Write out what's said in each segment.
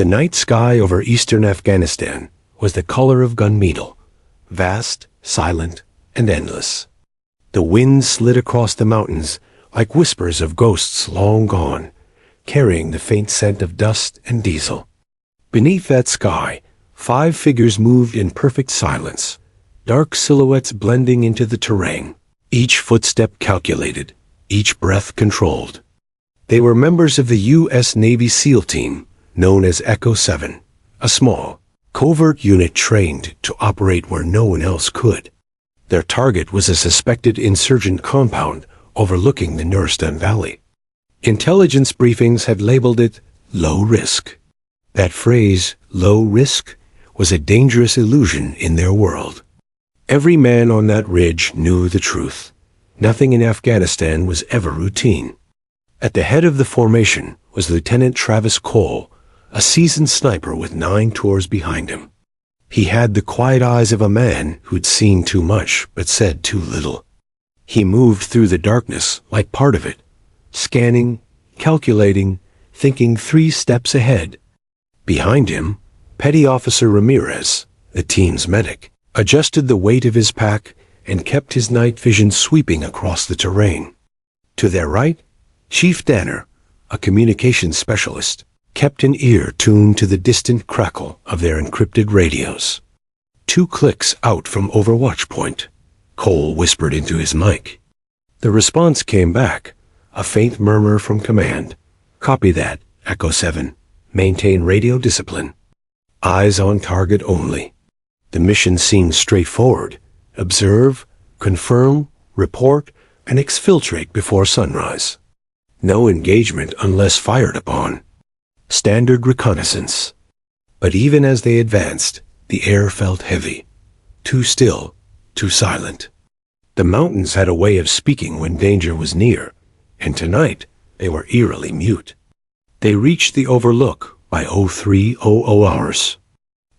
The night sky over eastern Afghanistan was the color of gunmetal, vast, silent, and endless. The wind slid across the mountains like whispers of ghosts long gone, carrying the faint scent of dust and diesel. Beneath that sky, 5 figures moved in perfect silence, dark silhouettes blending into the terrain, each footstep calculated, each breath controlled. They were members of the U.S. Navy SEAL team, known as Echo 7, a small, covert unit trained to operate where no one else could. Their target was a suspected insurgent compound overlooking the Nuristan Valley. Intelligence briefings had labeled it low risk. That phrase, low risk, was a dangerous illusion in their world. Every man on that ridge knew the truth. Nothing in Afghanistan was ever routine. At the head of the formation was Lieutenant Travis Cole, a seasoned sniper with 9 tours behind him. He had the quiet eyes of a man who'd seen too much but said too little. He moved through the darkness like part of it, scanning, calculating, thinking 3 steps ahead. Behind him, Petty Officer Ramirez, the team's medic, adjusted the weight of his pack and kept his night vision sweeping across the terrain. To their right, Chief Danner, a communications specialist, kept an ear tuned to the distant crackle of their encrypted radios. 2 clicks out from Overwatch Point, Cole whispered into his mic. The response came back, a faint murmur from command. Copy that, Echo 7. Maintain radio discipline. Eyes on target only. The mission seemed straightforward. Observe, confirm, report, and exfiltrate before sunrise. No engagement unless fired upon. Standard reconnaissance. But even as they advanced, the air felt heavy. Too still, too silent. The mountains had a way of speaking when danger was near, and tonight they were eerily mute. They reached the overlook by 0300 hours.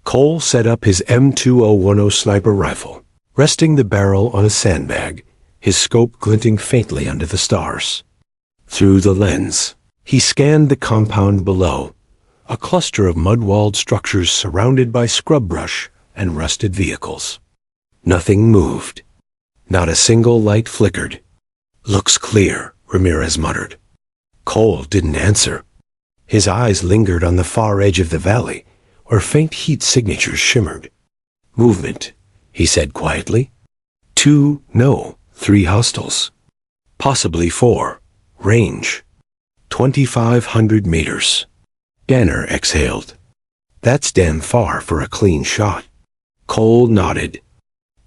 Cole set up his M2010 sniper rifle, resting the barrel on a sandbag, his scope glinting faintly under the stars. Through the lens, he scanned the compound below, a cluster of mud-walled structures surrounded by scrub brush and rusted vehicles. Nothing moved. Not a single light flickered. Looks clear, Ramirez muttered. Cole didn't answer. His eyes lingered on the far edge of the valley, where faint heat signatures shimmered. Movement, he said quietly. 2, no, 3 hostiles. Possibly 4. Range. 2,500 meters. Danner exhaled. That's damn far for a clean shot. Cole nodded.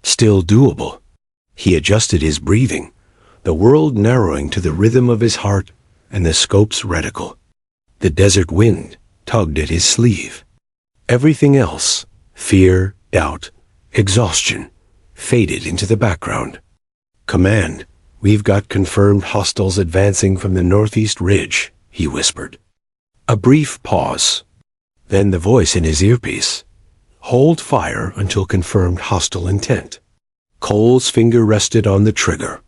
Still doable. He adjusted his breathing, the world narrowing to the rhythm of his heart and the scope's reticle. The desert wind tugged at his sleeve. Everything else, fear, doubt, exhaustion, faded into the background. Command, we've got confirmed hostiles advancing from the northeast ridge, he whispered. A brief pause. Then the voice in his earpiece. Hold fire until confirmed hostile intent. Cole's finger rested on the trigger.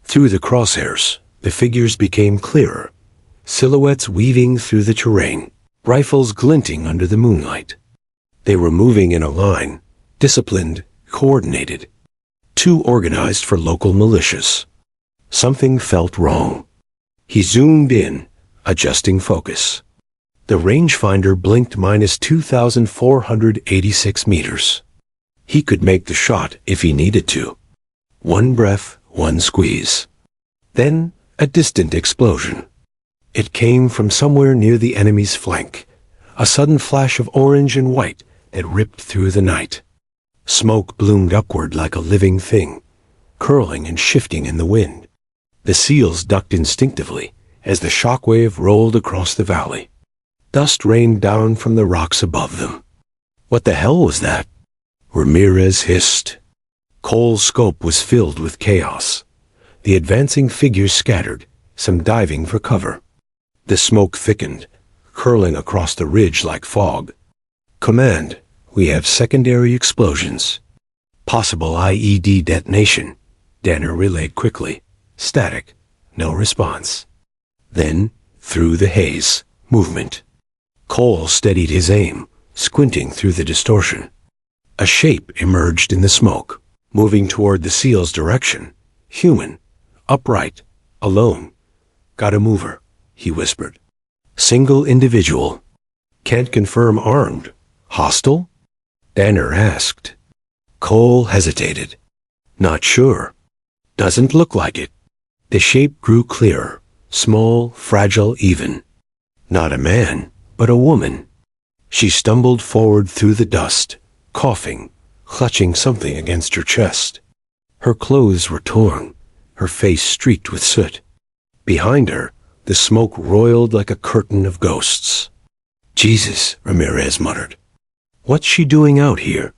Through the crosshairs, the figures became clearer, silhouettes weaving through the terrain, rifles glinting under the moonlight. They were moving in a line, disciplined, coordinated, too organized for local militias. Something felt wrong. He zoomed in, adjusting focus. The rangefinder blinked minus 2,486 meters. He could make the shot if he needed to. 1 breath, 1 squeeze. Then, a distant explosion. It came from somewhere near the enemy's flank, a sudden flash of orange and white that ripped through the night. Smoke bloomed upward like a living thing, curling and shifting in the wind. The SEALs ducked instinctively as the shockwave rolled across the valley. Dust rained down from the rocks above them. What the hell was that? Ramirez hissed. Cole's scope was filled with chaos. The advancing figures scattered, some diving for cover. The smoke thickened, curling across the ridge like fog. Command, we have secondary explosions. Possible IED detonation, Danner relayed quickly. Static, no response. Then, through the haze, movement. Cole steadied his aim, squinting through the distortion. A shape emerged in the smoke, moving toward the seal's direction. Human, upright, alone. Gotta move her, he whispered. Single individual. Can't confirm armed. Hostile? Danner asked. Cole hesitated. Not sure. Doesn't look like it. The shape grew clearer, small, fragile even. Not a man, but a woman. She stumbled forward through the dust, coughing, clutching something against her chest. Her clothes were torn, her face streaked with soot. Behind her, the smoke roiled like a curtain of ghosts. Jesus, Ramirez muttered. What's she doing out here?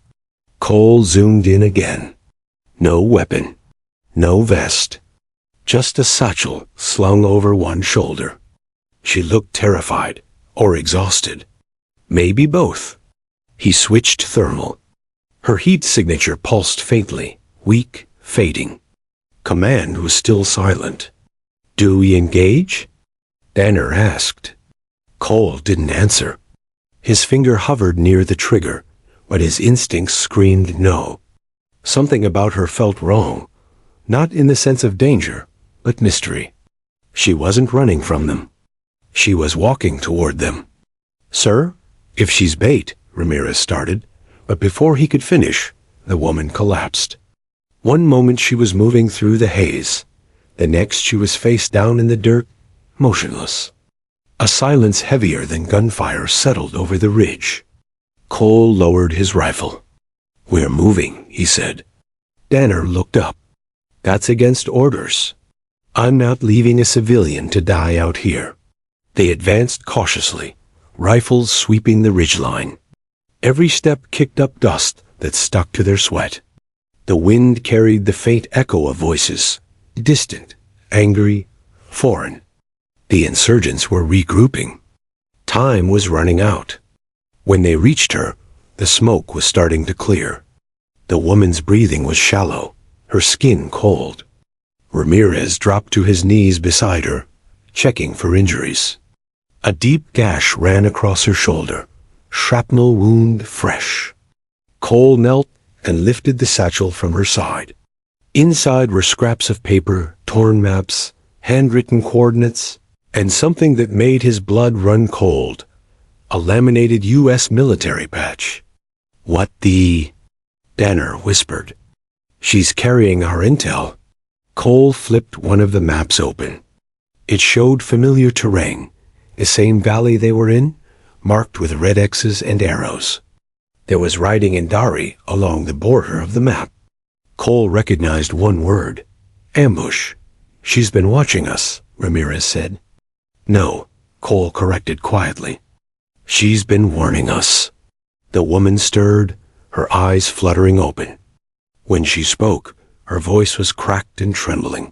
Cole zoomed in again. No weapon, no vest, just a satchel slung over one shoulder. She looked terrified, or exhausted. Maybe both. He switched thermal. Her heat signature pulsed faintly, weak, fading. Command was still silent. Do we engage? Danner asked. Cole didn't answer. His finger hovered near the trigger, but his instincts screamed no. Something about her felt wrong, not in the sense of danger, but mystery. She wasn't running from them. She was walking toward them. Sir, if she's bait, Ramirez started, but before he could finish, the woman collapsed. One moment she was moving through the haze. The next she was face down in the dirt, motionless. A silence heavier than gunfire settled over the ridge. Cole lowered his rifle. We're moving, he said. Danner looked up. That's against orders. I'm not leaving a civilian to die out here. They advanced cautiously, rifles sweeping the ridgeline. Every step kicked up dust that stuck to their sweat. The wind carried the faint echo of voices, distant, angry, foreign. The insurgents were regrouping. Time was running out. When they reached her, the smoke was starting to clear. The woman's breathing was shallow, her skin cold. Ramirez dropped to his knees beside her, checking for injuries. A deep gash ran across her shoulder, shrapnel wound fresh. Cole knelt and lifted the satchel from her side. Inside were scraps of paper, torn maps, handwritten coordinates, and something that made his blood run cold. A laminated U.S. military patch. What the... Danner whispered. She's carrying our intel. Cole flipped one of the maps open. It showed familiar terrain, the same valley they were in, marked with red X's and arrows. There was writing in Dari along the border of the map. Cole recognized one word. Ambush. She's been watching us, Ramirez said. No, Cole corrected quietly. She's been warning us. The woman stirred, her eyes fluttering open. When she spoke, her voice was cracked and trembling.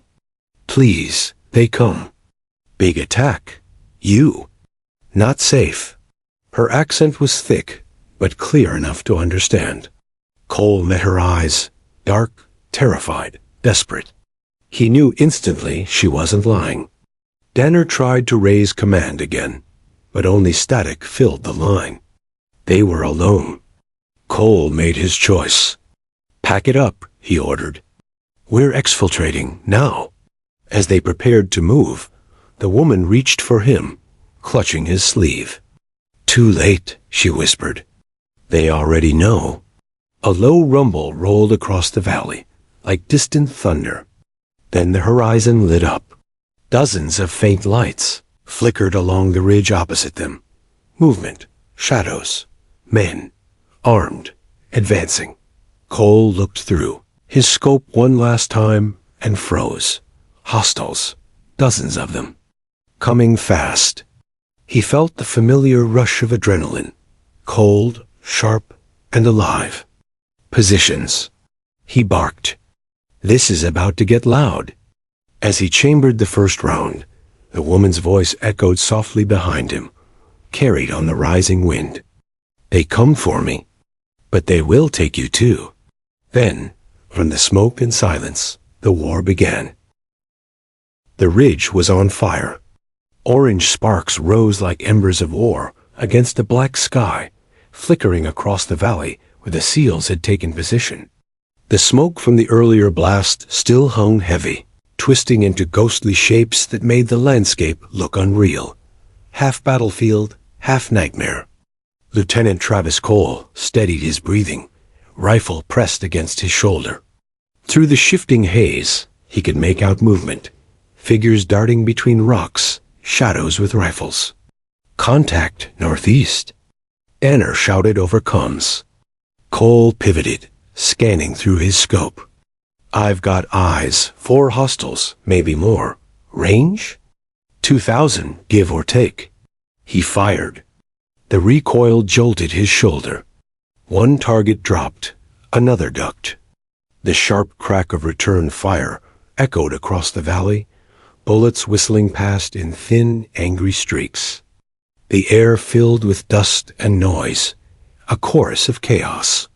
Please, they come. Big attack. You. Not safe. Her accent was thick, but clear enough to understand. Cole met her eyes, dark, terrified, desperate. He knew instantly she wasn't lying. Danner tried to raise command again, but only static filled the line. They were alone. Cole made his choice. Pack it up, he ordered. We're exfiltrating, now. As they prepared to move, the woman reached for him, clutching his sleeve. Too late, she whispered. They already know. A low rumble rolled across the valley, like distant thunder. Then the horizon lit up. Dozens of faint lights flickered along the ridge opposite them. Movement, shadows, men, armed, advancing. Cole looked through, his scope one last time, and froze. Hostiles, dozens of them. Coming fast. He felt the familiar rush of adrenaline, cold, sharp, and alive. Positions. He barked. This is about to get loud. As he chambered the first round, the woman's voice echoed softly behind him, carried on the rising wind. They come for me, but they will take you too. Then, from the smoke and silence, the war began. The ridge was on fire. Orange sparks rose like embers of war, against a black sky, flickering across the valley where the SEALs had taken position. The smoke from the earlier blast still hung heavy, twisting into ghostly shapes that made the landscape look unreal. Half battlefield, half nightmare. Lieutenant Travis Cole steadied his breathing, rifle pressed against his shoulder. Through the shifting haze, he could make out movement, figures darting between rocks, shadows with rifles. Contact northeast. Danner shouted over comms. Cole pivoted, scanning through his scope. I've got eyes, 4 hostiles, maybe more. Range? 2,000, give or take. He fired. The recoil jolted his shoulder. One target dropped, another ducked. The sharp crack of return fire echoed across the valley, bullets whistling past in thin, angry streaks. The air filled with dust and noise, a chorus of chaos.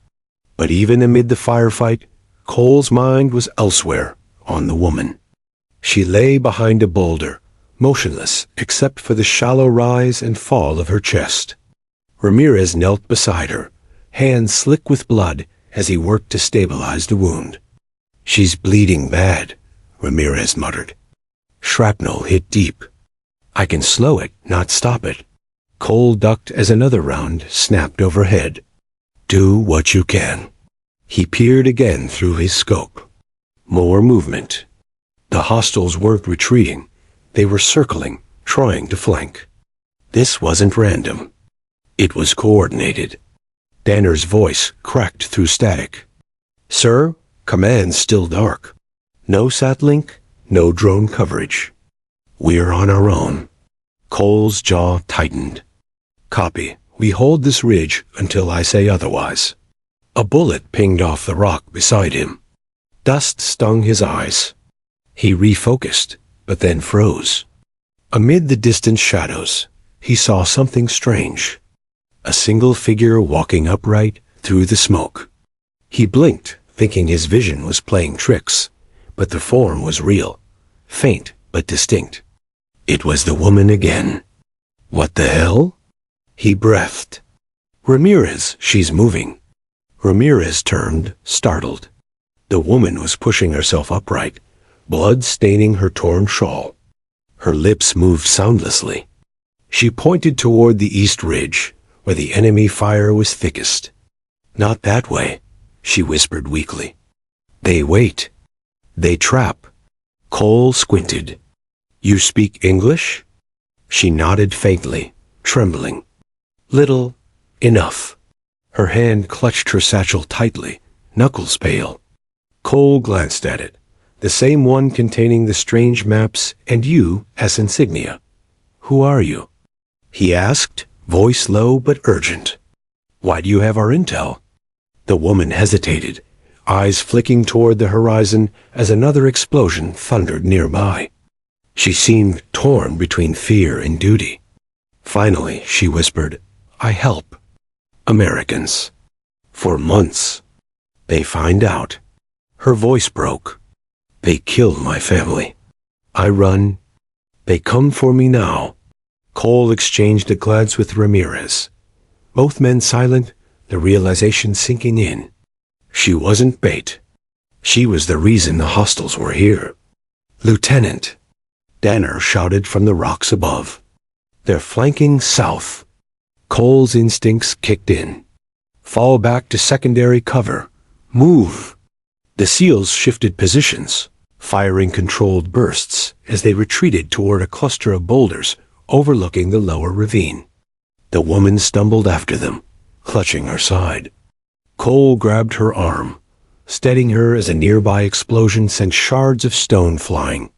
But even amid the firefight, Cole's mind was elsewhere, on the woman. She lay behind a boulder, motionless except for the shallow rise and fall of her chest. Ramirez knelt beside her, hands slick with blood as he worked to stabilize the wound. She's bleeding bad, Ramirez muttered. Shrapnel hit deep. I can slow it, not stop it. Cole ducked as another round snapped overhead. Do what you can. He peered again through his scope. More movement. The hostiles weren't retreating. They were circling, trying to flank. This wasn't random. It was coordinated. Danner's voice cracked through static. Sir, command's still dark. No satlink, no drone coverage. We're on our own. Cole's jaw tightened. Copy. We hold this ridge until I say otherwise. A bullet pinged off the rock beside him. Dust stung his eyes. He refocused, but then froze. Amid the distant shadows, he saw something strange. A single figure walking upright through the smoke. He blinked, thinking his vision was playing tricks, but the form was real, faint but distinct. It was the woman again. What the hell? He breathed. Ramirez, she's moving. Ramirez turned, startled. The woman was pushing herself upright, blood staining her torn shawl. Her lips moved soundlessly. She pointed toward the east ridge, where the enemy fire was thickest. Not that way, she whispered weakly. They wait. They trap. Cole squinted. You speak English? She nodded faintly, trembling. Little, enough. Her hand clutched her satchel tightly, knuckles pale. Cole glanced at it, the same one containing the strange maps and you as insignia. Who are you? He asked, voice low but urgent. Why do you have our intel? The woman hesitated, eyes flicking toward the horizon as another explosion thundered nearby. She seemed torn between fear and duty. Finally, she whispered, I help. Americans. For months. They find out. Her voice broke. They kill my family. I run. They come for me now. Cole exchanged a glance with Ramirez. Both men silent, the realization sinking in. She wasn't bait. She was the reason the hostiles were here. Lieutenant. Danner shouted from the rocks above. They're flanking south. Cole's instincts kicked in. Fall back to secondary cover. Move. The SEALs shifted positions, firing controlled bursts as they retreated toward a cluster of boulders overlooking the lower ravine. The woman stumbled after them, clutching her side. Cole grabbed her arm, steadying her as a nearby explosion sent shards of stone flying.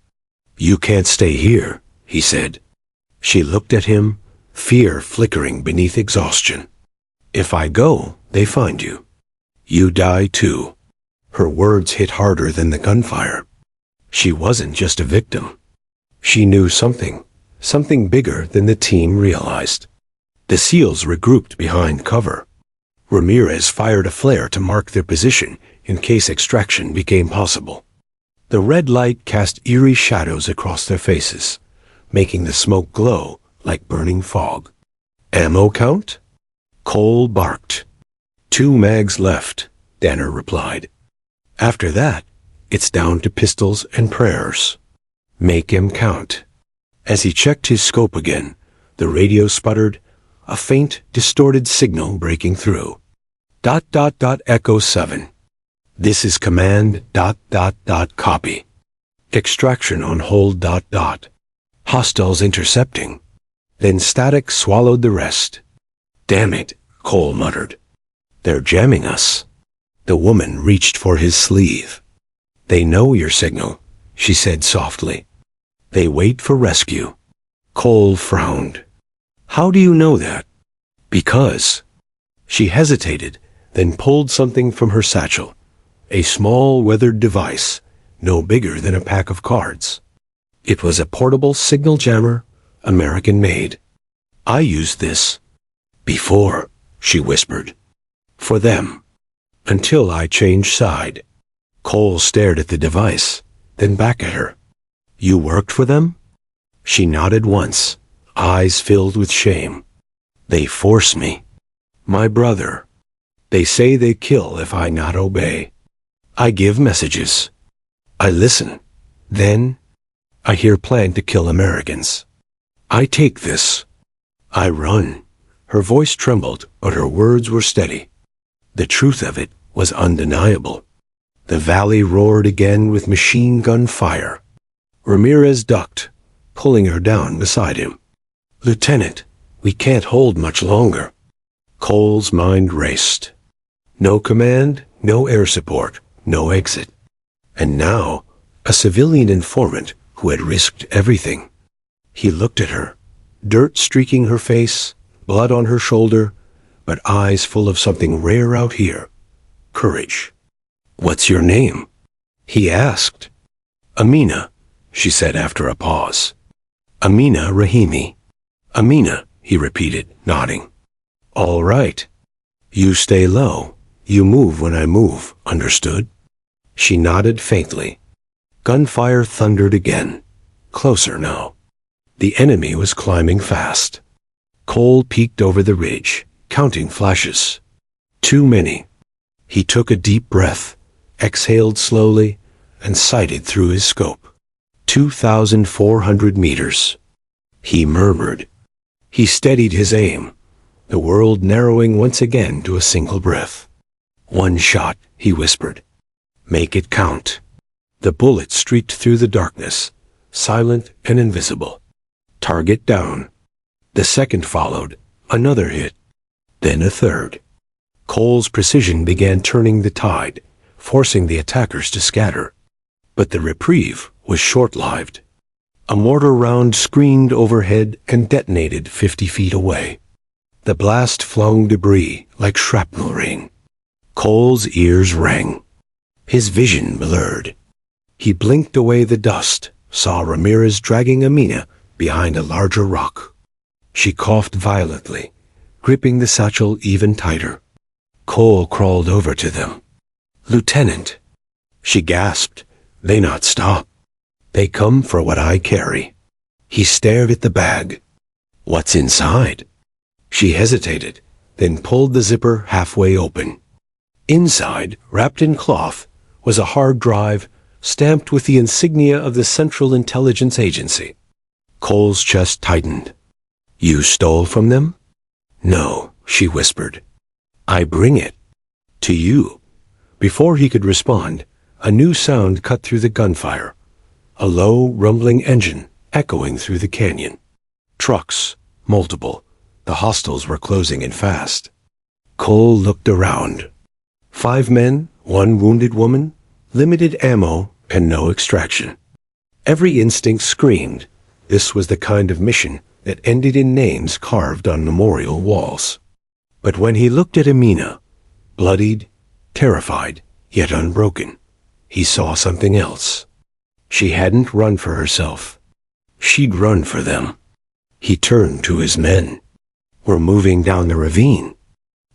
You can't stay here, he said. She looked at him, fear flickering beneath exhaustion. If I go, they find you. You die too. Her words hit harder than the gunfire. She wasn't just a victim. She knew something bigger than the team realized. The SEALs regrouped behind cover. Ramirez fired a flare to mark their position in case extraction became possible. The red light cast eerie shadows across their faces, making the smoke glow like burning fog. Ammo count? Cole barked. 2 mags left, Danner replied. After that, it's down to pistols and prayers. Make 'em count. As he checked his scope again, the radio sputtered, a faint, distorted signal breaking through. ... Echo 7. This is command ... Copy. Extraction on hold ... Hostiles intercepting. Then static swallowed the rest. Damn it, Cole muttered. They're jamming us. The woman reached for his sleeve. They know your signal, she said softly. They wait for rescue. Cole frowned. How do you know that? Because. She hesitated, then pulled something from her satchel. A small weathered device, no bigger than a pack of cards. It was a portable signal jammer, American-made. I used this before, she whispered. For them. Until I changed side. Cole stared at the device, then back at her. You worked for them? She nodded once, eyes filled with shame. They force me. My brother. They say they kill if I not obey. I give messages. I listen. Then, I hear plan to kill Americans. I take this. I run. Her voice trembled, but her words were steady. The truth of it was undeniable. The valley roared again with machine gun fire. Ramirez ducked, pulling her down beside him. Lieutenant, we can't hold much longer. Cole's mind raced. No command, no air support, no exit. And now, a civilian informant who had risked everything. He looked at her, dirt streaking her face, blood on her shoulder, but eyes full of something rare out here. Courage. What's your name? He asked. Amina, she said after a pause. Amina Rahimi. Amina, he repeated, nodding. All right. You stay low. You move when I move, understood? She nodded faintly. Gunfire thundered again. Closer now. The enemy was climbing fast. Cole peeked over the ridge, counting flashes. Too many. He took a deep breath, exhaled slowly, and sighted through his scope. 2,400 meters. He murmured. He steadied his aim, the world narrowing once again to a single breath. One shot, he whispered. Make it count. The bullet streaked through the darkness, silent and invisible. Target down. The second followed, another hit, then a third. Cole's precision began turning the tide, forcing the attackers to scatter. But the reprieve was short-lived. A mortar round screamed overhead and detonated 50 feet away. The blast flung debris like shrapnel rain. Cole's ears rang. His vision blurred. He blinked away the dust, saw Ramirez dragging Amina behind a larger rock. She coughed violently, gripping the satchel even tighter. Cole crawled over to them. Lieutenant. She gasped. They not stop. They come for what I carry. He stared at the bag. What's inside? She hesitated, then pulled the zipper halfway open. Inside, wrapped in cloth, was a hard drive stamped with the insignia of the Central Intelligence Agency. Cole's chest tightened. You stole from them? No, she whispered. I bring it. To you. Before he could respond, a new sound cut through the gunfire. A low, rumbling engine echoing through the canyon. Trucks, multiple. The hostiles were closing in fast. Cole looked around. 5 men, 1 wounded woman, limited ammo, and no extraction. Every instinct screamed. This was the kind of mission that ended in names carved on memorial walls. But when he looked at Amina, bloodied, terrified, yet unbroken, he saw something else. She hadn't run for herself. She'd run for them. He turned to his men. We're moving down the ravine.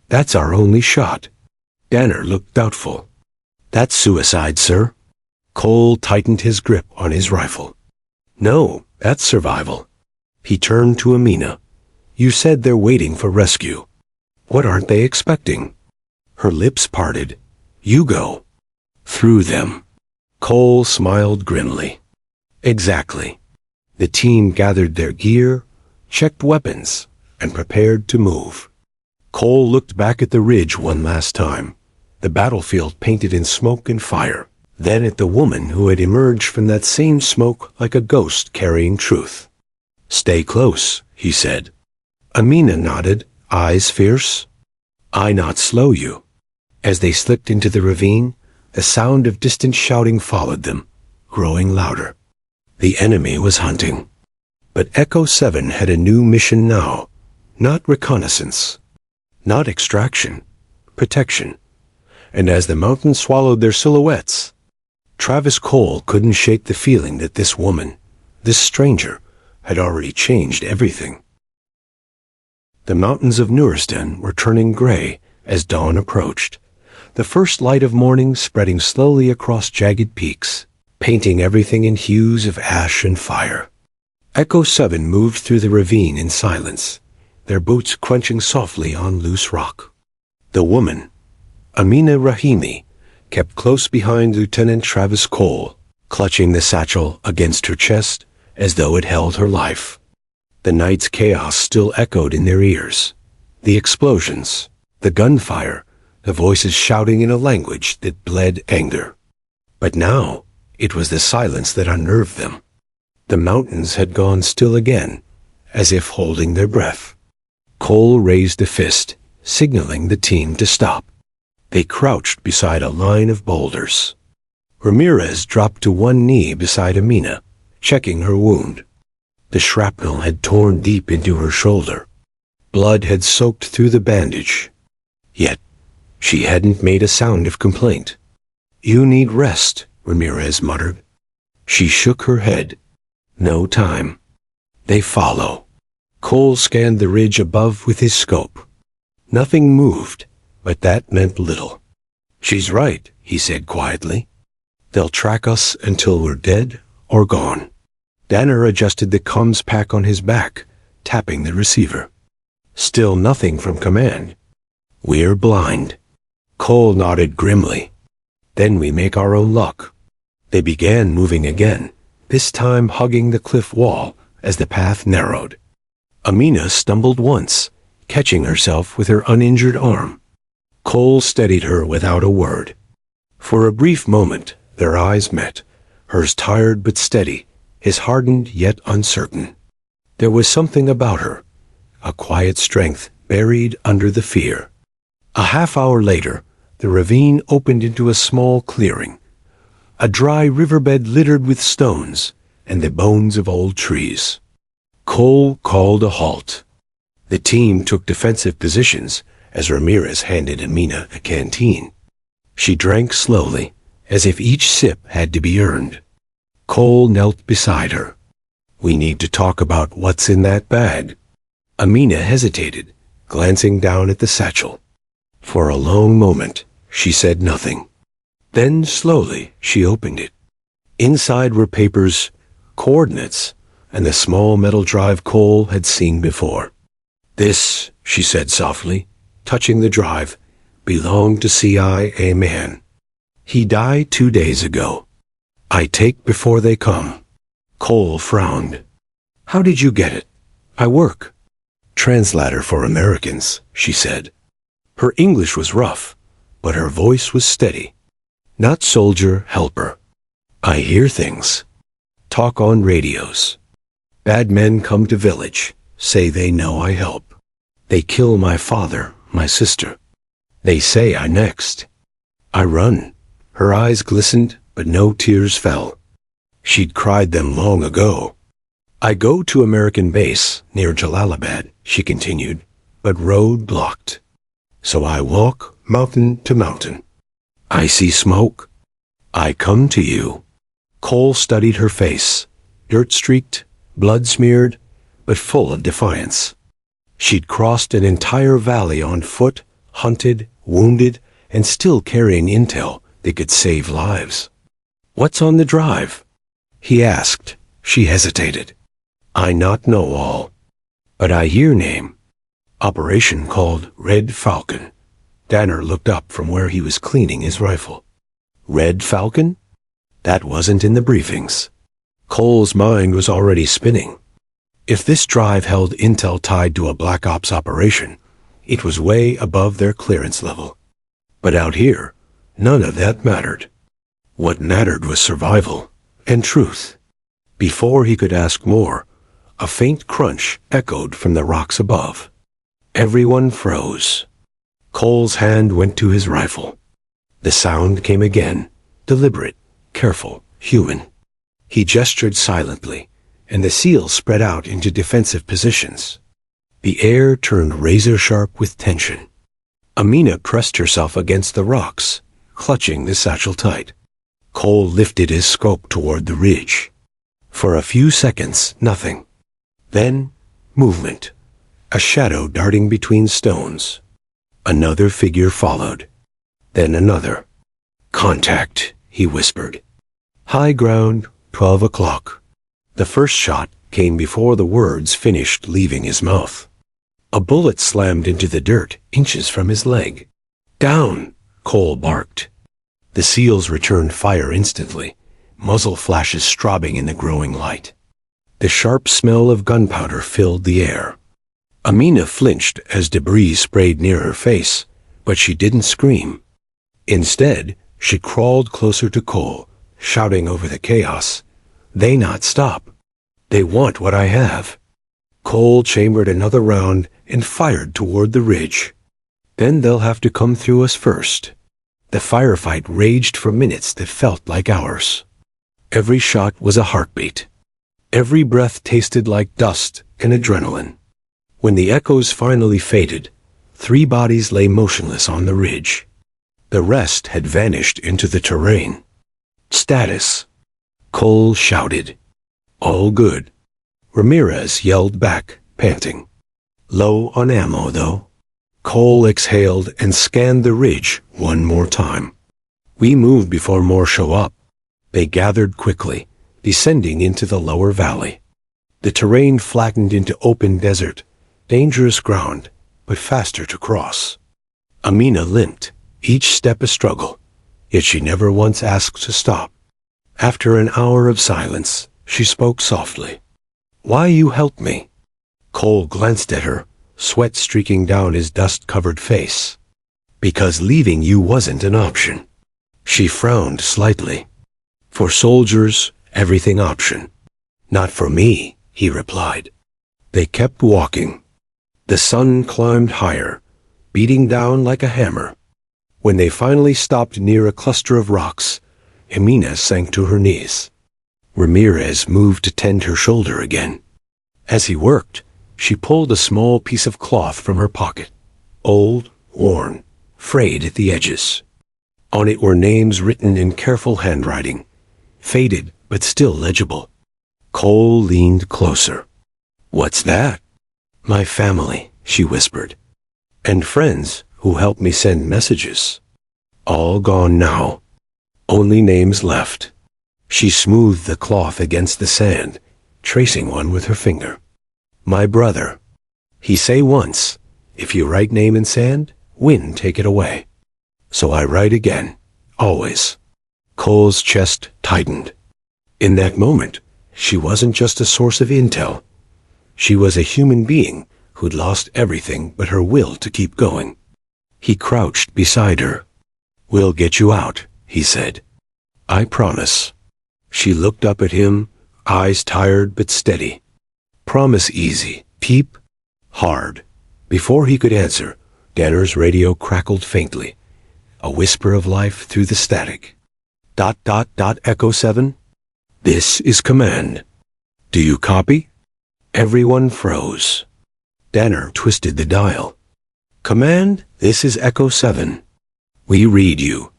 That's our only shot. Danner looked doubtful. That's suicide, sir. Cole tightened his grip on his rifle. No, that's survival. He turned to Amina. You said they're waiting for rescue. What aren't they expecting? Her lips parted. You go. Through them. Cole smiled grimly. Exactly. The team gathered their gear, checked weapons, and prepared to move. Cole looked back at the ridge one last time, the battlefield painted in smoke and fire, then at the woman who had emerged from that same smoke like a ghost carrying truth. Stay close, he said. Amina nodded, eyes fierce. I not slow you. As they slipped into the ravine, the sound of distant shouting followed them, growing louder. The enemy was hunting. But Echo 7 had a new mission now, not reconnaissance, not extraction, protection. And as the mountains swallowed their silhouettes, Travis Cole couldn't shake the feeling that this woman, this stranger, had already changed everything. The mountains of Nuristan were turning gray as dawn approached, the first light of morning spreading slowly across jagged peaks, painting everything in hues of ash and fire. Echo 7 moved through the ravine in silence, their boots crunching softly on loose rock. The woman, Amina Rahimi, kept close behind Lieutenant Travis Cole, clutching the satchel against her chest as though it held her life. The night's chaos still echoed in their ears. The explosions, the gunfire, the voices shouting in a language that bled anger. But now, it was the silence that unnerved them. The mountains had gone still again, as if holding their breath. Cole raised a fist, signaling the team to stop. They crouched beside a line of boulders. Ramirez dropped to one knee beside Amina, checking her wound. The shrapnel had torn deep into her shoulder. Blood had soaked through the bandage. Yet, she hadn't made a sound of complaint. You need rest, Ramirez muttered. She shook her head. No time. They follow. Cole scanned the ridge above with his scope. Nothing moved, but that meant little. She's right, he said quietly. They'll track us until we're dead or gone. Danner adjusted the comms pack on his back, tapping the receiver. Still nothing from command. We're blind. Cole nodded grimly. Then we make our own luck. They began moving again, this time hugging the cliff wall as the path narrowed. Amina stumbled once, catching herself with her uninjured arm. Cole steadied her without a word. For a brief moment, their eyes met, hers tired but steady, his hardened yet uncertain. There was something about her, a quiet strength buried under the fear. A half-hour later, the ravine opened into a small clearing, a dry riverbed littered with stones and the bones of old trees. Cole called a halt. The team took defensive positions as Ramirez handed Amina a canteen. She drank slowly, as if each sip had to be earned. Cole knelt beside her. We need to talk about what's in that bag. Amina hesitated, glancing down at the satchel. For a long moment, she said nothing. Then, slowly, she opened it. Inside were papers, coordinates, and the small metal drive Cole had seen before. This, she said softly, touching the drive, belonged to CIA man. He died 2 days ago. I take before they come. Cole frowned. How did you get it? I work. Translator for Americans, she said. Her English was rough, but her voice was steady. Not soldier, helper. I hear things. Talk on radios. Bad men come to village, say they know I help. They kill my father, my sister. They say I next. I run. Her eyes glistened, but no tears fell. She'd cried them long ago. I go to American base near Jalalabad, she continued, but road blocked. So I walk mountain to mountain. I see smoke. I come to you. Cole studied her face, dirt-streaked, blood-smeared, but full of defiance. She'd crossed an entire valley on foot, hunted, wounded, and still carrying intel that could save lives. What's on the drive? He asked. She hesitated. I not know all. "But I hear name. Operation called Red Falcon." Danner looked up from where he was cleaning his rifle. Red Falcon? That wasn't in the briefings. Cole's mind was already spinning. If this drive held intel tied to a Black Ops operation, it was way above their clearance level. But out here, none of that mattered. What mattered was survival and truth. Before he could ask more, a faint crunch echoed from the rocks above. Everyone froze. Cole's hand went to his rifle. The sound came again, deliberate, careful, human. He gestured silently, and the SEALs spread out into defensive positions. The air turned razor-sharp with tension. Amina pressed herself against the rocks, clutching the satchel tight. Cole lifted his scope toward the ridge. For a few seconds, nothing. Then, movement. A shadow darting between stones. Another figure followed. Then another. "Contact," he whispered. High ground, 12 o'clock. The first shot came before the words finished leaving his mouth. A bullet slammed into the dirt inches from his leg. "Down!" Cole barked. The SEALs returned fire instantly, muzzle flashes strobing in the growing light. The sharp smell of gunpowder filled the air. Amina flinched as debris sprayed near her face, but she didn't scream. Instead, she crawled closer to Cole, shouting over the chaos, "They not stop. They want what I have." Cole chambered another round and fired toward the ridge. "Then they'll have to come through us first." The firefight raged for minutes that felt like hours. Every shot was a heartbeat. Every breath tasted like dust and adrenaline. When the echoes finally faded, 3 bodies lay motionless on the ridge. The rest had vanished into the terrain. "Status," Cole shouted. "All good." Ramirez yelled back, panting. "Low on ammo, though." Cole exhaled and scanned the ridge one more time. "We move before more show up." They gathered quickly, descending into the lower valley. The terrain flattened into open desert, dangerous ground, but faster to cross. Amina limped, each step a struggle, yet she never once asked to stop. After an hour of silence, she spoke softly. "Why you help me?" Cole glanced at her, sweat streaking down his dust-covered face. "Because leaving you wasn't an option." She frowned slightly. "For soldiers, everything option." "Not for me," he replied. They kept walking. The sun climbed higher, beating down like a hammer. When they finally stopped near a cluster of rocks, Amina sank to her knees. Ramirez moved to tend her shoulder again. As he worked, she pulled a small piece of cloth from her pocket. Old, worn, frayed at the edges. On it were names written in careful handwriting, faded but still legible. Cole leaned closer. "What's that?" "My family," she whispered. "And friends who helped me send messages. All gone now. Only names left." She smoothed the cloth against the sand, tracing one with her finger. "My brother. He say once, if you write name in sand, wind take it away. So I write again, always." Cole's chest tightened. In that moment, she wasn't just a source of intel. She was a human being who'd lost everything but her will to keep going. He crouched beside her. "We'll get you out," he said. "I promise." She looked up at him, eyes tired but steady. "Promise easy, peep?" "Hard." Before he could answer, Danner's radio crackled faintly, a whisper of life through the static. ... Echo 7? This is command. Do you copy?" Everyone froze. Danner twisted the dial. "Command, this is Echo 7. We read you."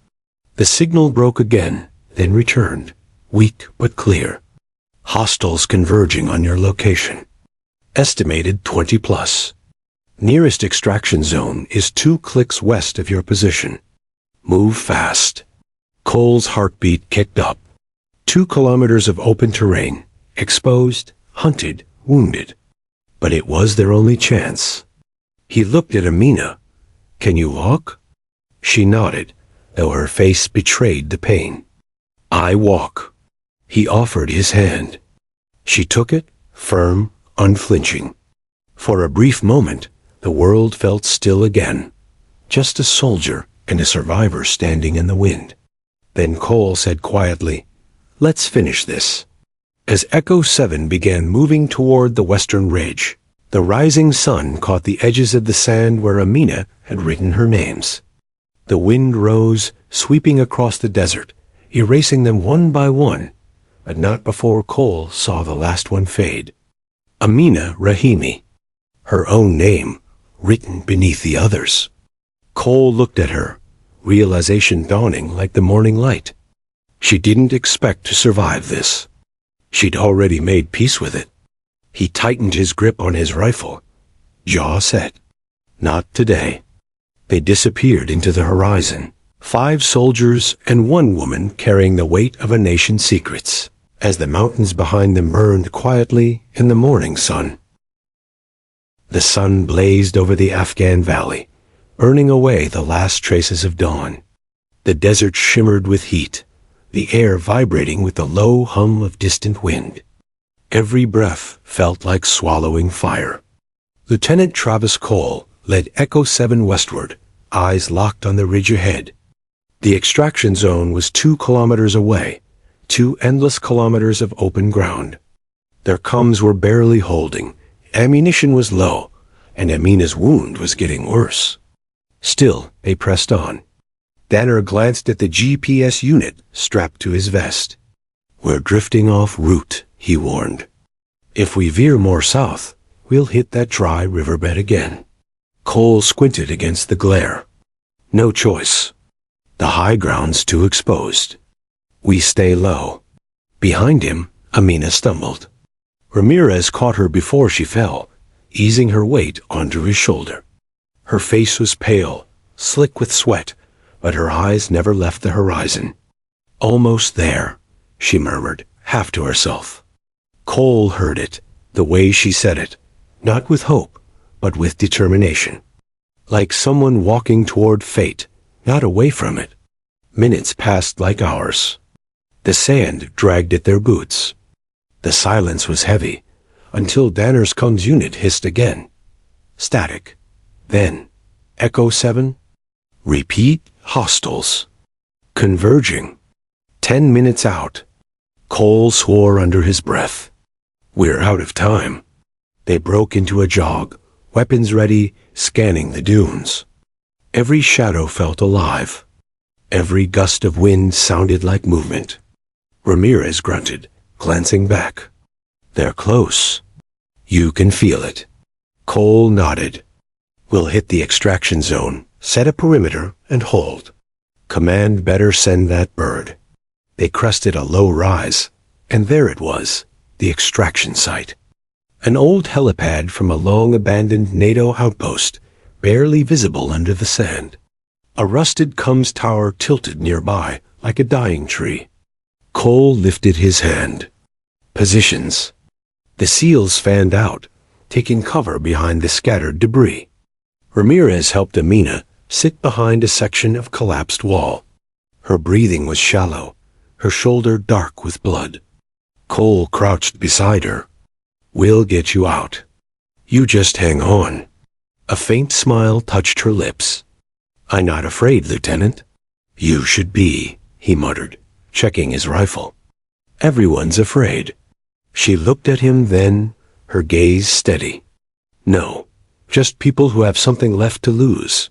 The signal broke again, then returned, weak but clear. "Hostiles converging on your location. Estimated 20 plus. Nearest extraction zone is 2 clicks west of your position. Move fast." Cole's heartbeat kicked up. 2 kilometers of open terrain, exposed, hunted, wounded. But it was their only chance. He looked at Amina. "Can you walk?" She nodded, though her face betrayed the pain. "I walk." He offered his hand. She took it, firm, unflinching. For a brief moment, the world felt still again. Just a soldier and a survivor standing in the wind. Then Cole said quietly, "Let's finish this." As Echo 7 began moving toward the western ridge, the rising sun caught the edges of the sand where Amina had written her names. The wind rose, sweeping across the desert, erasing them one by one, but not before Cole saw the last one fade. Amina Rahimi, her own name written beneath the others. Cole looked at her, realization dawning like the morning light. She didn't expect to survive this. She'd already made peace with it. He tightened his grip on his rifle, jaw set. Not today. They disappeared into the horizon, 5 soldiers and 1 woman carrying the weight of a nation's secrets, as the mountains behind them burned quietly in the morning sun. The sun blazed over the Afghan valley, burning away the last traces of dawn. The desert shimmered with heat, the air vibrating with the low hum of distant wind. Every breath felt like swallowing fire. Lieutenant Travis Cole led Echo 7 westward, eyes locked on the ridge ahead. The extraction zone was 2 kilometers away, 2 endless kilometers of open ground. Their comms were barely holding, ammunition was low, and Amina's wound was getting worse. Still, they pressed on. Danner glanced at the GPS unit strapped to his vest. "We're drifting off route," he warned. "If we veer more south, we'll hit that dry riverbed again." Cole squinted against the glare. "No choice. The high ground's too exposed. We stay low." Behind him, Amina stumbled. Ramirez caught her before she fell, easing her weight onto his shoulder. Her face was pale, slick with sweat, but her eyes never left the horizon. "Almost there," she murmured, half to herself. Cole heard it, the way she said it, not with hope, but with determination. Like someone walking toward fate, not away from it. Minutes passed like hours. The sand dragged at their boots. The silence was heavy, until Danner's comms unit hissed again. Static. Then, Echo 7. Repeat, hostiles. Converging. 10 minutes out. Cole swore under his breath. "We're out of time." They broke into a jog, weapons ready, scanning the dunes. Every shadow felt alive. Every gust of wind sounded like movement. Ramirez grunted, glancing back. "They're close. You can feel it." Cole nodded. "We'll hit the extraction zone, set a perimeter, and hold. Command better send that bird." They crested a low rise, and there it was, the extraction site. An old helipad from a long-abandoned NATO outpost, barely visible under the sand. A rusted comms tower tilted nearby, like a dying tree. Cole lifted his hand. Positions. The SEALs fanned out, taking cover behind the scattered debris. Ramirez helped Amina sit behind a section of collapsed wall. Her breathing was shallow, her shoulder dark with blood. Cole crouched beside her. "We'll get you out. You just hang on." A faint smile touched her lips. "I'm not afraid, Lieutenant." "You should be," he muttered, checking his rifle. "Everyone's afraid." She looked at him then, her gaze steady. "No, just people who have something left to lose."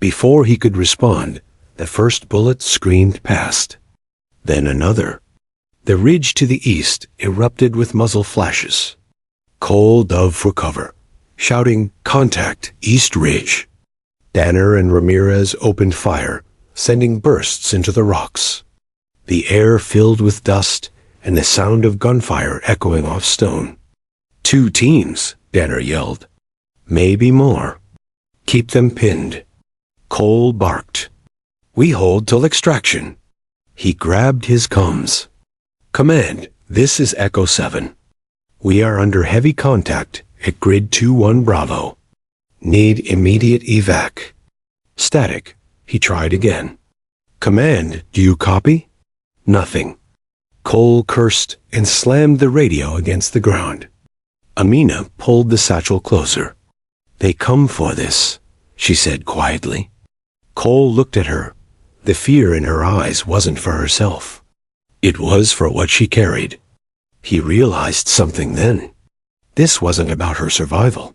Before he could respond, the first bullet screamed past. Then another. The ridge to the east erupted with muzzle flashes. Cole dove for cover, shouting, "Contact, East Ridge." Danner and Ramirez opened fire, sending bursts into the rocks. The air filled with dust and the sound of gunfire echoing off stone. "2 teams, Danner yelled. "Maybe more." "Keep them pinned." Cole barked. "We hold till extraction." He grabbed his comms. "Command, this is Echo 7. We are under heavy contact at Grid 2-1 Bravo. Need immediate evac. Static. He tried again. Command, do you copy? Nothing. Cole cursed and slammed the radio against the ground. Amina pulled the satchel closer. They come for this, she said quietly. Cole looked at her. The fear in her eyes wasn't for herself. It was for what she carried. He realized something then. This wasn't about her survival.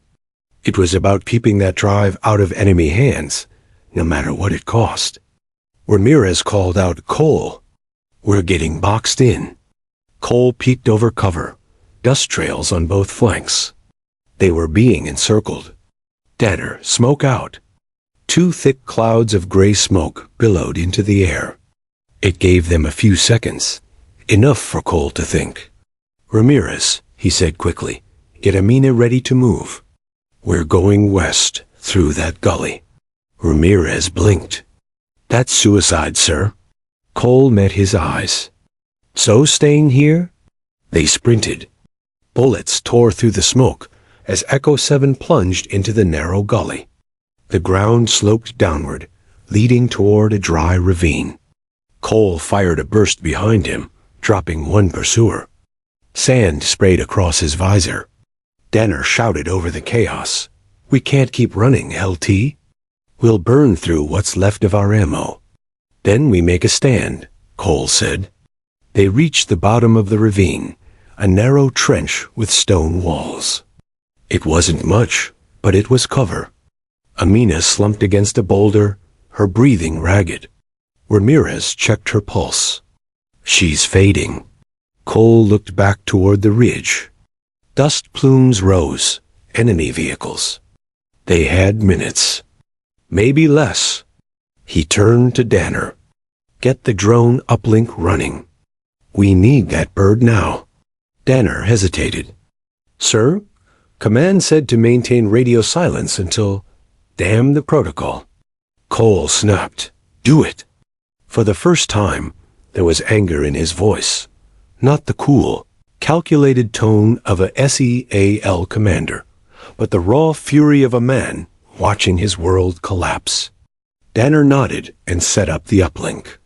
It was about keeping that drive out of enemy hands, no matter what it cost. Ramirez called out, Cole. We're getting boxed in. Cole peeked over cover, dust trails on both flanks. They were being encircled. Danner, smoke out. 2 thick clouds of gray smoke billowed into the air. It gave them a few seconds, enough for Cole to think. Ramirez, he said quickly, get Amina ready to move. We're going west, through that gully. Ramirez blinked. That's suicide, sir. Cole met his eyes. So staying here? They sprinted. Bullets tore through the smoke as Echo 7 plunged into the narrow gully. The ground sloped downward, leading toward a dry ravine. Cole fired a burst behind him, dropping one pursuer. Sand sprayed across his visor. Danner shouted over the chaos. We can't keep running, LT. We'll burn through what's left of our ammo. Then we make a stand, Cole said. They reached the bottom of the ravine, a narrow trench with stone walls. It wasn't much, but it was cover. Amina slumped against a boulder, her breathing ragged. Ramirez checked her pulse. She's fading. Cole looked back toward the ridge. Dust plumes rose, enemy vehicles. They had minutes. Maybe less. He turned to Danner. Get the drone uplink running. We need that bird now. Danner hesitated. Sir, command said to maintain radio silence until... Damn the protocol. Cole snapped. Do it. For the first time, there was anger in his voice. Not the cool, calculated tone of a SEAL commander, but the raw fury of a man watching his world collapse. Danner nodded and set up the uplink.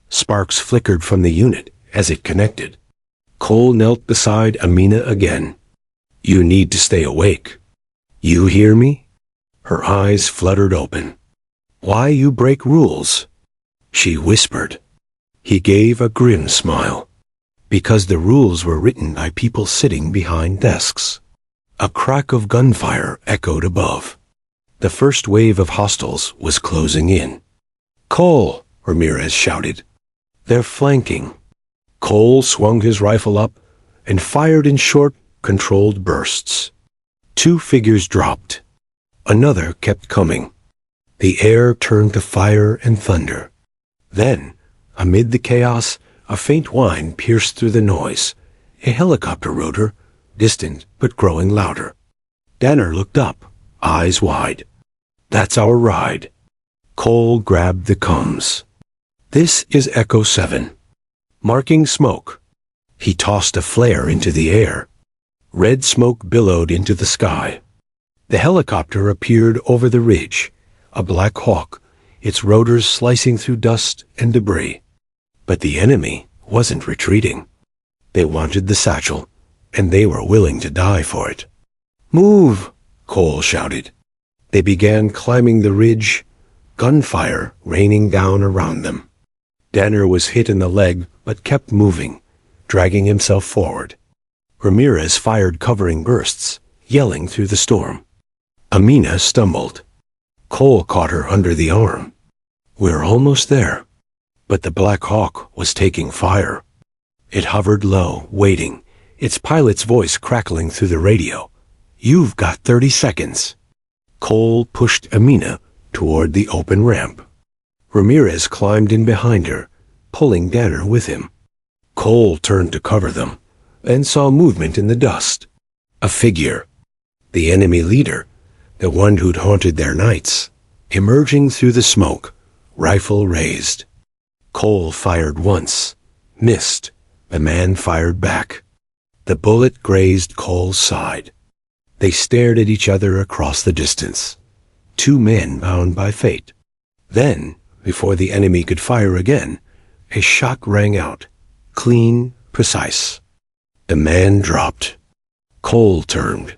Sparks flickered from the unit as it connected. Cole knelt beside Amina again. You need to stay awake. You hear me? Her eyes fluttered open. Why you break rules? She whispered. He gave a grim smile. Because the rules were written by people sitting behind desks. A crack of gunfire echoed above. The first wave of hostiles was closing in. Cole, Ramirez shouted. They're flanking. Cole swung his rifle up and fired in short, controlled bursts. 2 figures dropped. Another kept coming. The air turned to fire and thunder. Then, amid the chaos, a faint whine pierced through the noise. A helicopter rotor, distant but growing louder. Danner looked up, eyes wide. That's our ride. Cole grabbed the comms. This is Echo 7. Marking smoke. He tossed a flare into the air. Red smoke billowed into the sky. The helicopter appeared over the ridge, a black hawk, its rotors slicing through dust and debris. But the enemy wasn't retreating. They wanted the satchel, and they were willing to die for it. Move, Cole shouted. They began climbing the ridge, gunfire raining down around them. Danner was hit in the leg, but kept moving, dragging himself forward. Ramirez fired covering bursts, yelling through the storm. Amina stumbled. Cole caught her under the arm. We're almost there. But the Black Hawk was taking fire. It hovered low, waiting, its pilot's voice crackling through the radio. You've got 30 seconds. Cole pushed Amina toward the open ramp. Ramirez climbed in behind her, pulling Danner with him. Cole turned to cover them, and saw movement in the dust. A figure. The enemy leader, the one who'd haunted their nights, emerging through the smoke, rifle raised. Cole fired once, missed. The man fired back. The bullet grazed Cole's side. They stared at each other across the distance. Two men bound by fate. Then, before the enemy could fire again, a shot rang out, clean, precise. The man dropped. Cole turned.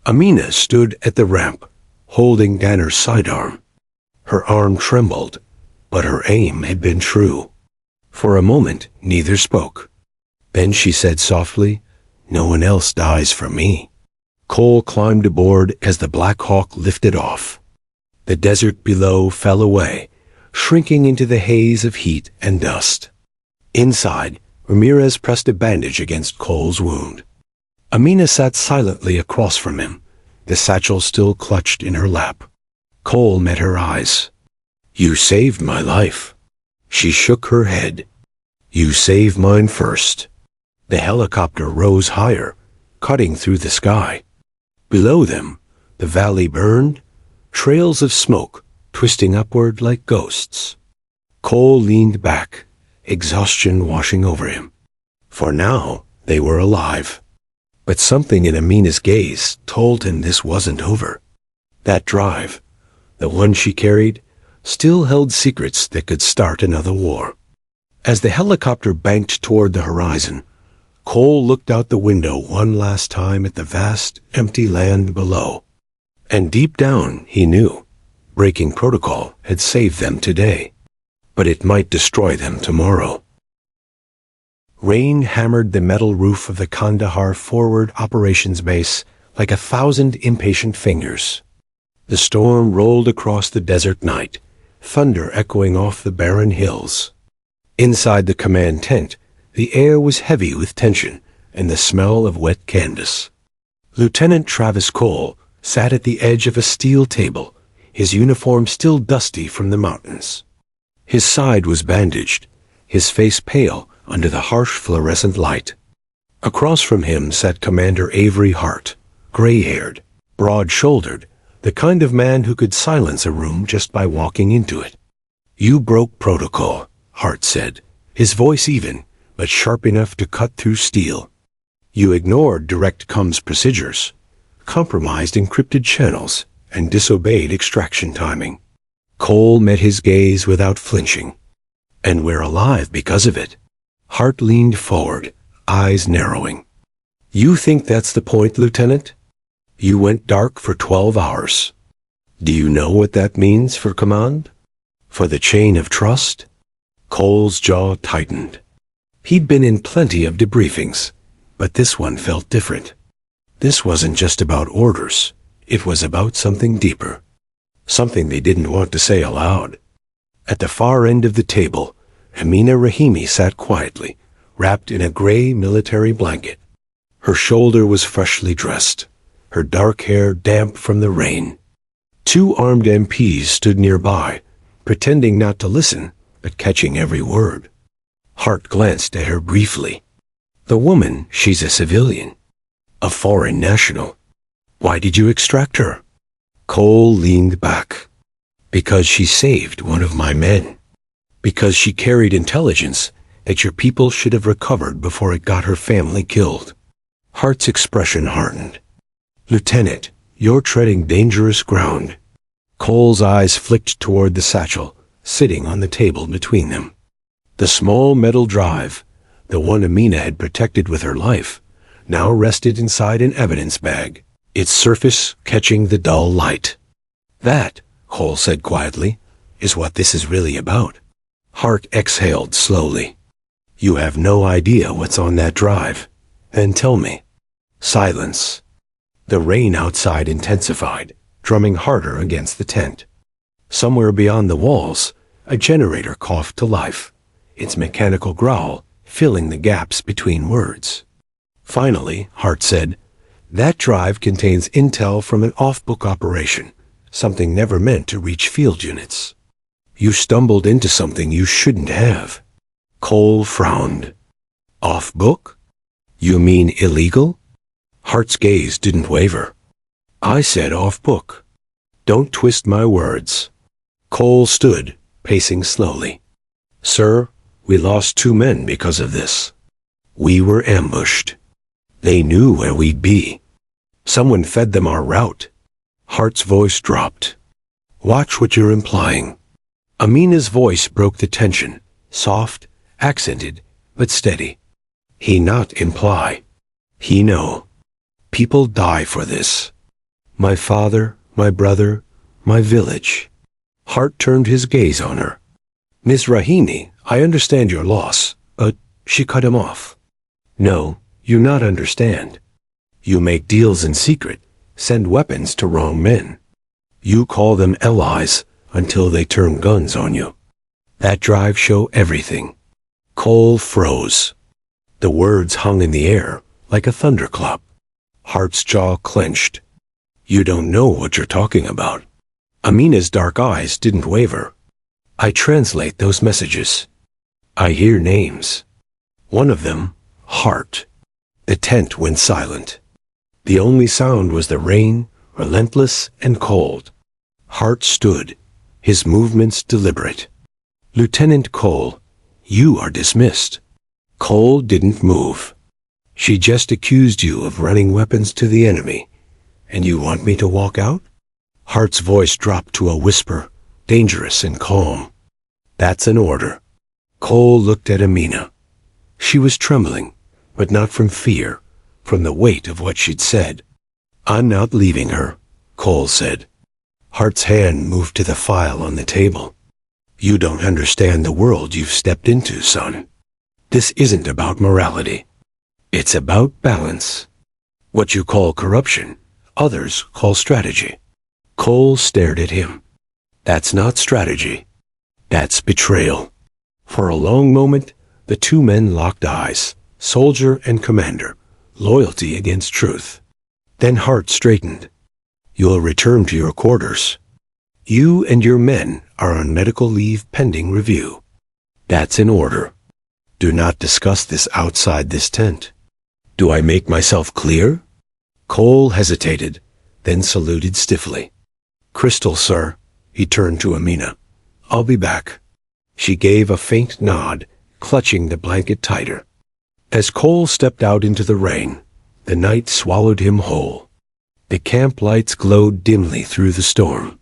Amina stood at the ramp, holding Danner's sidearm. Her arm trembled, but her aim had been true. For a moment, neither spoke. Then she said softly, "No one else dies for me." Cole climbed aboard as the Black Hawk lifted off. The desert below fell away, shrinking into the haze of heat and dust. Inside, Ramirez pressed a bandage against Cole's wound. Amina sat silently across from him, the satchel still clutched in her lap. Cole met her eyes. "You saved my life." She shook her head. "You saved mine first." The helicopter rose higher, cutting through the sky. Below them, the valley burned, trails of smoke twisting upward like ghosts. Cole leaned back, exhaustion washing over him. For now, they were alive. But something in Amina's gaze told him this wasn't over. That drive, the one she carried, still held secrets that could start another war. As the helicopter banked toward the horizon, Cole looked out the window one last time at the vast, empty land below. And deep down, he knew, breaking protocol had saved them today. But it might destroy them tomorrow. Rain hammered the metal roof of the Kandahar Forward Operations Base like 1,000 impatient fingers. The storm rolled across the desert night, thunder echoing off the barren hills. Inside the command tent, the air was heavy with tension and the smell of wet canvas. Lieutenant Travis Cole sat at the edge of a steel table, his uniform still dusty from the mountains. His side was bandaged, his face pale under the harsh fluorescent light. Across from him sat Commander Avery Hart, gray-haired, broad-shouldered, the kind of man who could silence a room just by walking into it. "You broke protocol," Hart said, his voice even, but sharp enough to cut through steel. "You ignored direct comms procedures, compromised encrypted channels, and disobeyed extraction timing." Cole met his gaze without flinching. "And we're alive because of it." Hart leaned forward, eyes narrowing. "You think that's the point, Lieutenant? You went dark for 12 hours. Do you know what that means for command? For the chain of trust?" Cole's jaw tightened. He'd been in plenty of debriefings, but this one felt different. This wasn't just about orders. It was about something deeper. Something they didn't want to say aloud. At the far end of the table, Amina Rahimi sat quietly, wrapped in a gray military blanket. Her shoulder was freshly dressed, her dark hair damp from the rain. Two armed MPs stood nearby, pretending not to listen, but catching every word. Hart glanced at her briefly. "The woman, she's a civilian. A foreign national. Why did you extract her?" Cole leaned back. "Because she saved one of my men. Because she carried intelligence that your people should have recovered before it got her family killed." Hart's expression hardened. "Lieutenant, you're treading dangerous ground." Cole's eyes flicked toward the satchel, sitting on the table between them. The small metal drive, the one Amina had protected with her life, now rested inside an evidence bag, its surface catching the dull light. "That," Cole said quietly, "is what this is really about." Hart exhaled slowly. "You have no idea what's on that drive. Then tell me." Silence. The rain outside intensified, drumming harder against the tent. Somewhere beyond the walls, a generator coughed to life, its mechanical growl filling the gaps between words. Finally, Hart said, "That drive contains intel from an off-book operation, something never meant to reach field units. You stumbled into something you shouldn't have." Cole frowned. "Off-book? You mean illegal?" Hart's gaze didn't waver. "I said off-book. Don't twist my words." Cole stood, pacing slowly. "Sir, we lost 2 men because of this. We were ambushed. They knew where we'd be. Someone fed them our route. Hart's voice dropped. Watch what you're implying. Amina's voice broke the tension, soft, accented, but steady. He not imply. He know. People die for this. My father, my brother, my village. Hart turned his gaze on her. Miss Rahini, I understand your loss. She cut him off. No, you not understand. You make deals in secret, send weapons to wrong men. You call them allies until they turn guns on you. That drive show everything. Cole froze. The words hung in the air like a thunderclap. Hart's jaw clenched. You don't know what you're talking about. Amina's dark eyes didn't waver. I translate those messages. I hear names. One of them, Hart. The tent went silent. The only sound was the rain, relentless and cold. Hart stood, his movements deliberate. Lieutenant Cole, you are dismissed. Cole didn't move. She just accused you of running weapons to the enemy, and you want me to walk out? Hart's voice dropped to a whisper, dangerous and calm. That's an order. Cole looked at Amina. She was trembling, but not from fear, from the weight of what she'd said. I'm not leaving her, Cole said. Hart's hand moved to the file on the table. You don't understand the world you've stepped into, son. This isn't about morality. It's about balance. What you call corruption, others call strategy. Cole stared at him. That's not strategy. That's betrayal. For a long moment, the two men locked eyes, soldier and commander, loyalty against truth. Then Hart straightened. You'll return to your quarters. You and your men are on medical leave pending review. That's in order. Do not discuss this outside this tent. Do I make myself clear? Cole hesitated, then saluted stiffly. Crystal, sir. He turned to Amina. I'll be back. She gave a faint nod, clutching the blanket tighter. As Cole stepped out into the rain, the night swallowed him whole. The camp lights glowed dimly through the storm.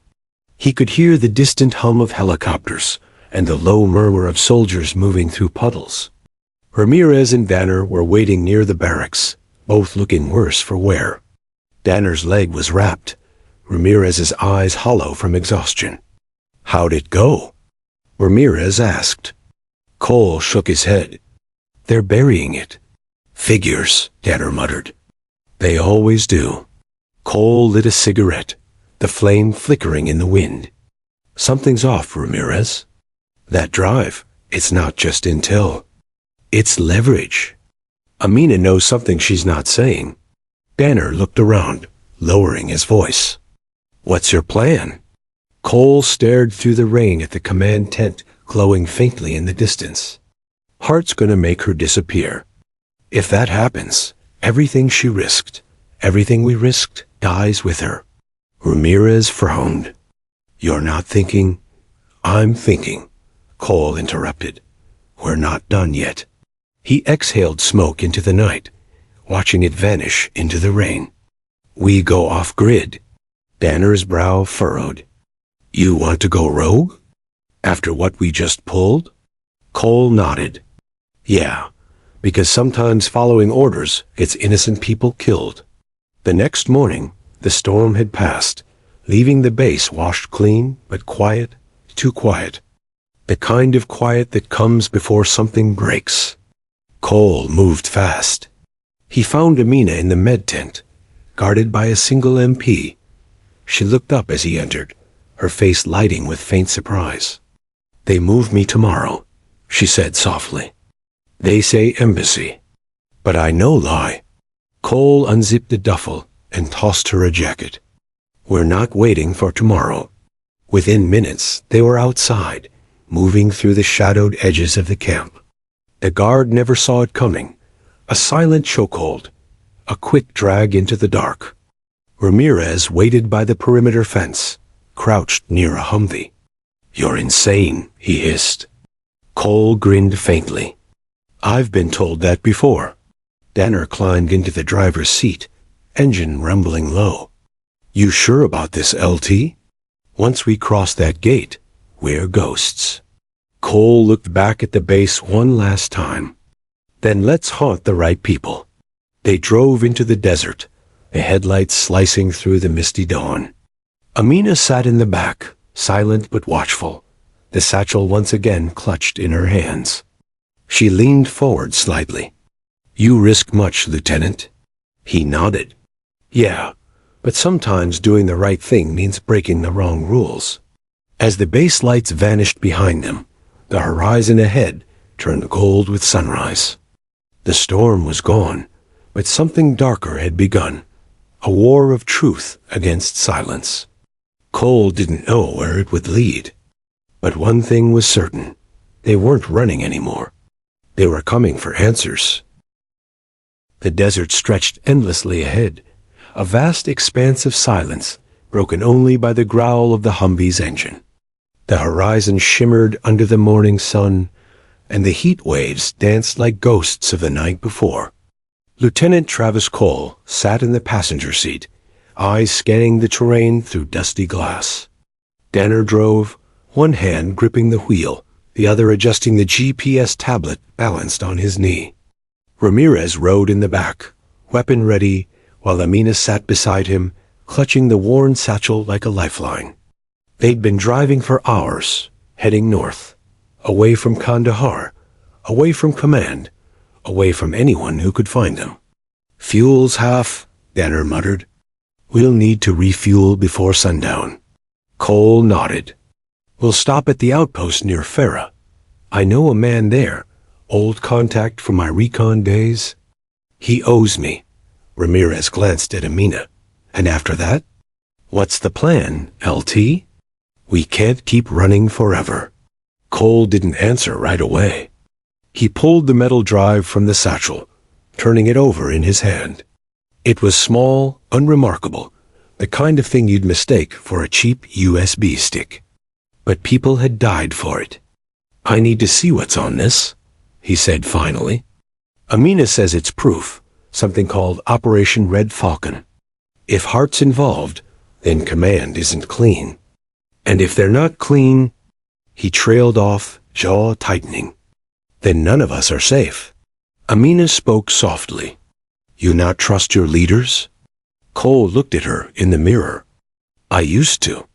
He could hear the distant hum of helicopters and the low murmur of soldiers moving through puddles. Ramirez and Danner were waiting near the barracks, both looking worse for wear. Danner's leg was wrapped, Ramirez's eyes hollow from exhaustion. How'd it go? Ramirez asked. Cole shook his head. They're burying it. Figures, Danner muttered. They always do. Cole lit a cigarette, the flame flickering in the wind. Something's off, Ramirez. That drive, it's not just intel. It's leverage. Amina knows something she's not saying. Danner looked around, lowering his voice. What's your plan? Cole stared through the rain at the command tent glowing faintly in the distance. Hart's gonna make her disappear. If that happens, everything she risked, everything we risked, dies with her. Ramirez frowned. You're not thinking? I'm thinking, Cole interrupted. We're not done yet. He exhaled smoke into the night, watching it vanish into the rain. We go off-grid. Danner's brow furrowed. You want to go rogue? After what we just pulled? Cole nodded. Yeah, because sometimes following orders gets innocent people killed. The next morning, the storm had passed, leaving the base washed clean, but quiet, too quiet. The kind of quiet that comes before something breaks. Cole moved fast. He found Amina in the med tent, guarded by a single MP. She looked up as he entered, her face lighting with faint surprise. They move me tomorrow, she said softly. They say embassy. But I no lie. Cole unzipped the duffel and tossed her a jacket. We're not waiting for tomorrow. Within minutes, they were outside, moving through the shadowed edges of the camp. The guard never saw it coming. A silent chokehold, a quick drag into the dark. Ramirez waited by the perimeter fence, crouched near a Humvee. You're insane, he hissed. Cole grinned faintly. I've been told that before. Danner climbed into the driver's seat, engine rumbling low. "You sure about this, LT? Once we cross that gate, we're ghosts." Cole looked back at the base one last time. "Then let's haunt the right people." They drove into the desert, the headlights slicing through the misty dawn. Amina sat in the back, silent but watchful, the satchel once again clutched in her hands. She leaned forward slightly. "You risk much, Lieutenant." He nodded. "Yeah, but sometimes doing the right thing means breaking the wrong rules." As the base lights vanished behind them, the horizon ahead turned gold with sunrise. The storm was gone, but something darker had begun, a war of truth against silence. Cole didn't know where it would lead. But one thing was certain. They weren't running anymore. They were coming for answers. The desert stretched endlessly ahead, a vast expanse of silence, broken only by the growl of the Humvee's engine. The horizon shimmered under the morning sun, and the heat waves danced like ghosts of the night before. Lieutenant Travis Cole sat in the passenger seat, eyes scanning the terrain through dusty glass. Danner drove, one hand gripping the wheel, the other adjusting the GPS tablet balanced on his knee. Ramirez rode in the back, weapon ready, while Amina sat beside him, clutching the worn satchel like a lifeline. They'd been driving for hours, heading north, away from Kandahar, away from command, away from anyone who could find them. "Fuel's half," Danner muttered. "We'll need to refuel before sundown." Cole nodded. "We'll stop at the outpost near Farah. I know a man there, old contact from my recon days." "He owes me." Ramirez glanced at Amina. "And after that?" "What's the plan, LT?" "We can't keep running forever." Cole didn't answer right away. He pulled the metal drive from the satchel, turning it over in his hand. It was small, unremarkable, the kind of thing you'd mistake for a cheap USB stick. But people had died for it. "I need to see what's on this," he said finally. "Amina says it's proof, something called Operation Red Falcon. If Hart's involved, then command isn't clean. And if they're not clean—" He trailed off, jaw tightening. "Then none of us are safe." Amina spoke softly. "You not trust your leaders?" Cole looked at her in the mirror. "I used to."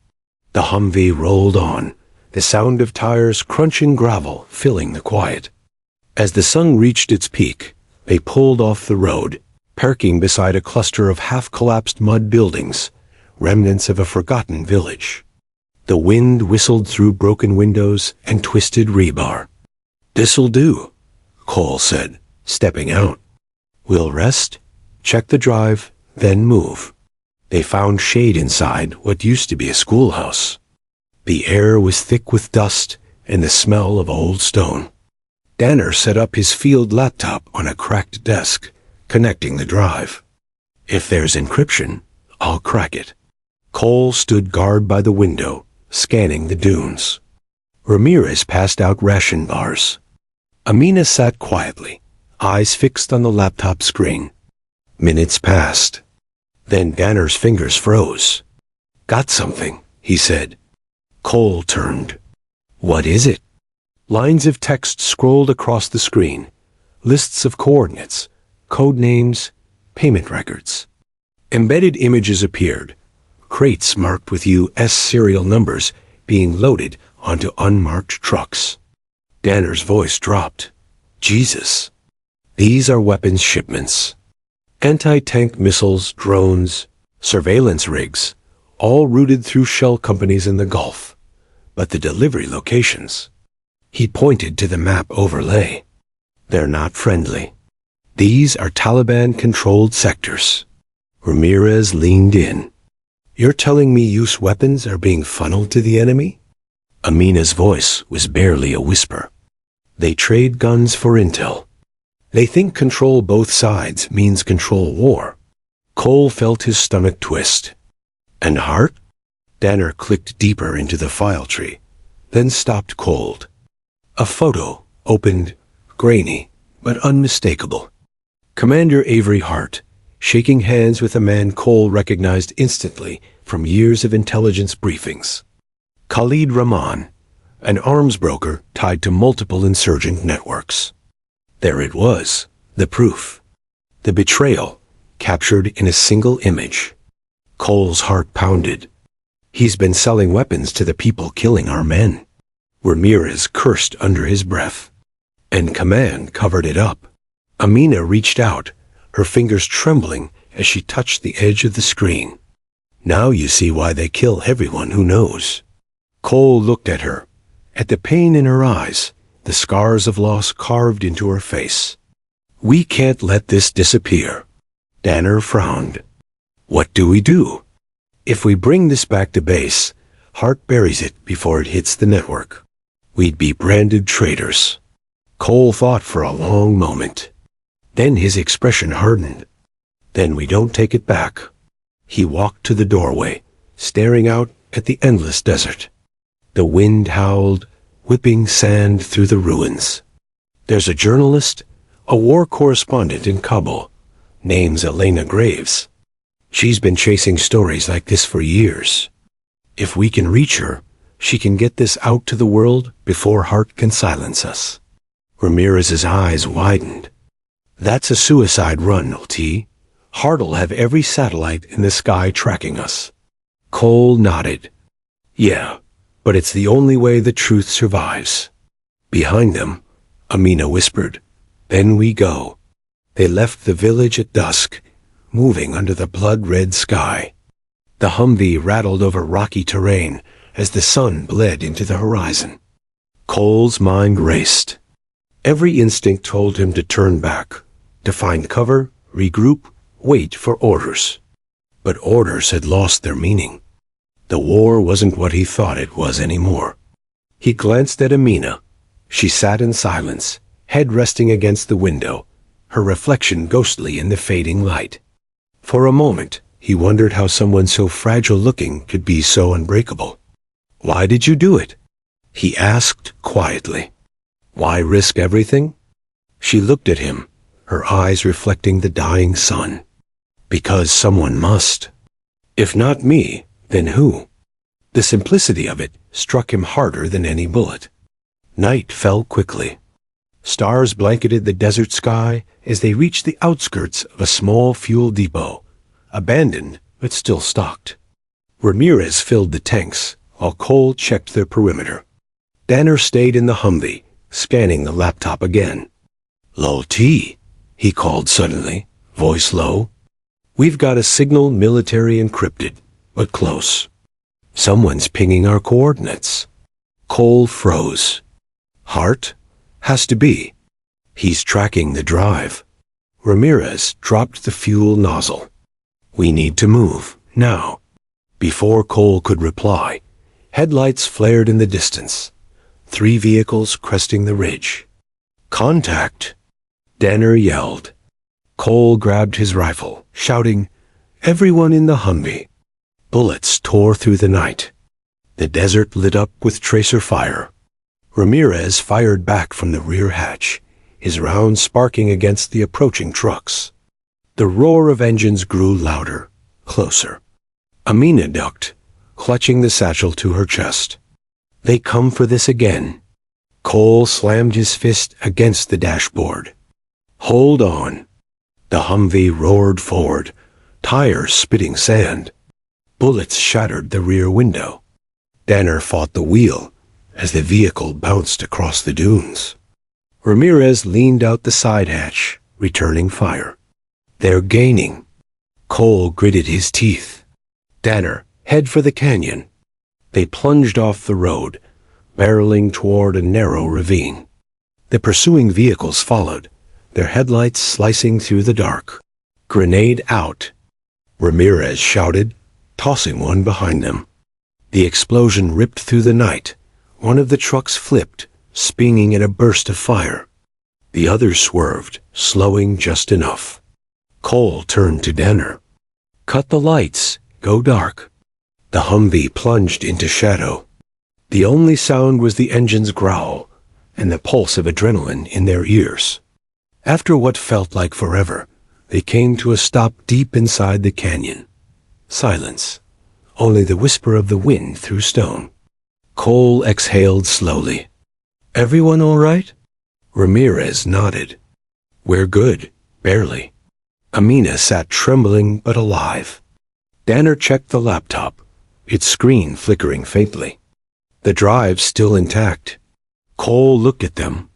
The Humvee rolled on, the sound of tires crunching gravel filling the quiet. As the sun reached its peak, they pulled off the road, parking beside a cluster of half-collapsed mud buildings, remnants of a forgotten village. The wind whistled through broken windows and twisted rebar. "This'll do," Cole said, stepping out. "We'll rest, check the drive, then move." They found shade inside what used to be a schoolhouse. The air was thick with dust and the smell of old stone. Danner set up his field laptop on a cracked desk, connecting the drive. "If there's encryption, I'll crack it." Cole stood guard by the window, scanning the dunes. Ramirez passed out ration bars. Amina sat quietly, eyes fixed on the laptop screen. Minutes passed. Then Danner's fingers froze. "Got something," he said. Cole turned. "What is it?" Lines of text scrolled across the screen. Lists of coordinates, code names, payment records. Embedded images appeared. Crates marked with US serial numbers being loaded onto unmarked trucks. Danner's voice dropped. "Jesus. These are weapons shipments. Anti-tank missiles, drones, surveillance rigs, all routed through shell companies in the Gulf. But the delivery locations—" He pointed to the map overlay. "They're not friendly. These are Taliban-controlled sectors." Ramirez leaned in. "You're telling me US weapons are being funneled to the enemy?" Amina's voice was barely a whisper. "They trade guns for intel. They think control both sides means control war." Cole felt his stomach twist. "And Hart?" Danner clicked deeper into the file tree, then stopped cold. A photo opened, grainy, but unmistakable. Commander Avery Hart, shaking hands with a man Cole recognized instantly from years of intelligence briefings. Khalid Rahman, an arms broker tied to multiple insurgent networks. There it was, the proof. The betrayal, captured in a single image. Cole's heart pounded. He's been selling weapons to the people killing our men. Ramirez cursed under his breath. And command covered it up. Amina reached out, her fingers trembling as she touched the edge of the screen. Now you see why they kill everyone who knows. Cole looked at her, at the pain in her eyes, the scars of loss carved into her face. We can't let this disappear. Danner frowned. What do we do? If we bring this back to base, Hart buries it before it hits the network. We'd be branded traitors. Cole thought for a long moment. Then his expression hardened. Then we don't take it back. He walked to the doorway, staring out at the endless desert. The wind howled, whipping sand through the ruins. There's a journalist, a war correspondent in Kabul. Name's Elena Graves. She's been chasing stories like this for years. If we can reach her, she can get this out to the world before Hart can silence us. Ramirez's eyes widened. That's a suicide run, LT. Hart'll have every satellite in the sky tracking us. Cole nodded. Yeah, but it's the only way the truth survives. Behind them, Amina whispered, then we go. They left the village at dusk, moving under the blood-red sky. The Humvee rattled over rocky terrain as the sun bled into the horizon. Cole's mind raced. Every instinct told him to turn back, to find cover, regroup, wait for orders. But orders had lost their meaning. The war wasn't what he thought it was anymore. He glanced at Amina. She sat in silence, head resting against the window, her reflection ghostly in the fading light. For a moment, he wondered how someone so fragile-looking could be so unbreakable. Why did you do it? He asked quietly. Why risk everything? She looked at him, her eyes reflecting the dying sun. Because someone must. If not me, then who? The simplicity of it struck him harder than any bullet. Night fell quickly. Stars blanketed the desert sky as they reached the outskirts of a small fuel depot, abandoned but still stocked. Ramirez filled the tanks, while Cole checked their perimeter. Danner stayed in the Humvee, scanning the laptop again. Lol T, he called suddenly, voice low. We've got a signal military encrypted, but close. Someone's pinging our coordinates. Cole froze. Hart? Has to be. He's tracking the drive. Ramirez dropped the fuel nozzle. We need to move, now. Before Cole could reply, headlights flared in the distance. 3 vehicles cresting the ridge. Contact! Danner yelled. Cole grabbed his rifle, shouting, Everyone in the Humvee. Bullets tore through the night. The desert lit up with tracer fire. Ramirez fired back from the rear hatch, his rounds sparking against the approaching trucks. The roar of engines grew louder, closer. Amina ducked, clutching the satchel to her chest. They come for this again. Cole slammed his fist against the dashboard. Hold on. The Humvee roared forward, tires spitting sand. Bullets shattered the rear window. Danner fought the wheel as the vehicle bounced across the dunes. Ramirez leaned out the side hatch, returning fire. They're gaining. Cole gritted his teeth. Danner, head for the canyon. They plunged off the road, barreling toward a narrow ravine. The pursuing vehicles followed, their headlights slicing through the dark. Grenade out, Ramirez shouted, tossing one behind them. The explosion ripped through the night. One of the trucks flipped, spinning in a burst of fire. The other swerved, slowing just enough. Cole turned to Danner. Cut the lights, go dark. The Humvee plunged into shadow. The only sound was the engine's growl and the pulse of adrenaline in their ears. After what felt like forever, They came to a stop deep inside the canyon. Silence. Only the whisper of the wind through stone. Cole exhaled slowly. "Everyone all right?" Ramirez nodded. "We're good, barely." Amina sat trembling but alive. Danner checked the laptop, its screen flickering faintly. The drive still intact. Cole looked at them,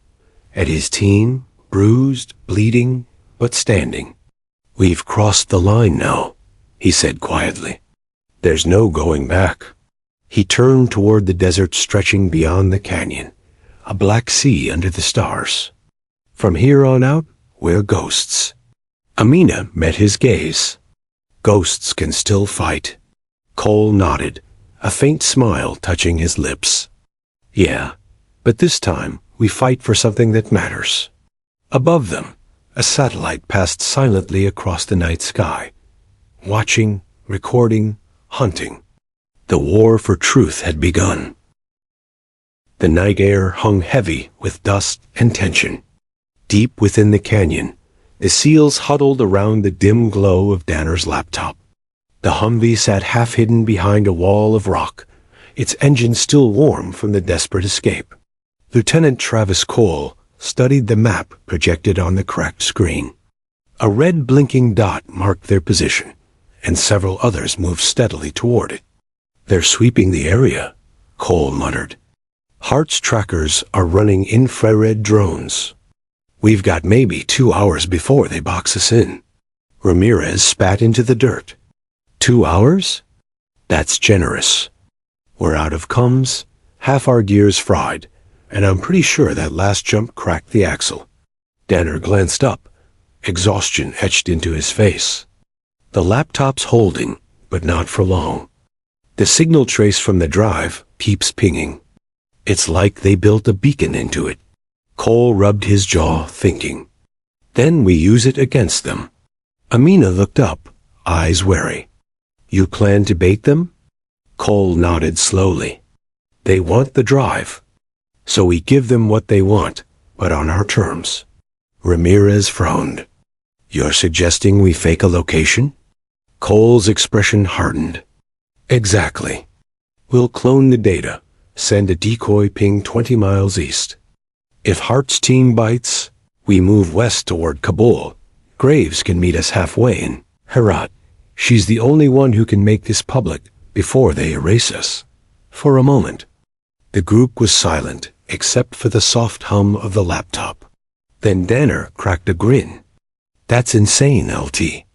at his team, bruised, bleeding, but standing. "We've crossed the line now," he said quietly. "There's no going back." He turned toward the desert stretching beyond the canyon, a black sea under the stars. "From here on out, we're ghosts." Amina met his gaze. "Ghosts can still fight." Cole nodded, a faint smile touching his lips. "Yeah, but this time we fight for something that matters." Above them, a satellite passed silently across the night sky, watching, recording, hunting. The war for truth had begun. The night air hung heavy with dust and tension. Deep within the canyon, the SEALs huddled around the dim glow of Danner's laptop. The Humvee sat half-hidden behind a wall of rock, its engine still warm from the desperate escape. Lieutenant Travis Cole studied the map projected on the cracked screen. A red blinking dot marked their position, and several others moved steadily toward it. "They're sweeping the area," Cole muttered. "Hart's trackers are running infrared drones. We've got maybe 2 hours before they box us in." Ramirez spat into the dirt. 2 hours? That's generous. We're out of comms, half our gear's fried, and I'm pretty sure that last jump cracked the axle. Danner glanced up, exhaustion etched into his face. The laptop's holding, but not for long. The signal trace from the drive keeps pinging. It's like they built a beacon into it. Cole rubbed his jaw, thinking. Then we use it against them. Amina looked up, eyes wary. "You plan to bait them?" Cole nodded slowly. "They want the drive. So we give them what they want, but on our terms." Ramirez frowned. "You're suggesting we fake a location?" Cole's expression hardened. "Exactly. We'll clone the data, send a decoy ping 20 miles east. If Hart's team bites, we move west toward Kabul. Graves can meet us halfway in Herat. She's the only one who can make this public before they erase us." For a moment, the group was silent except for the soft hum of the laptop. Then Danner cracked a grin. "That's insane, LT."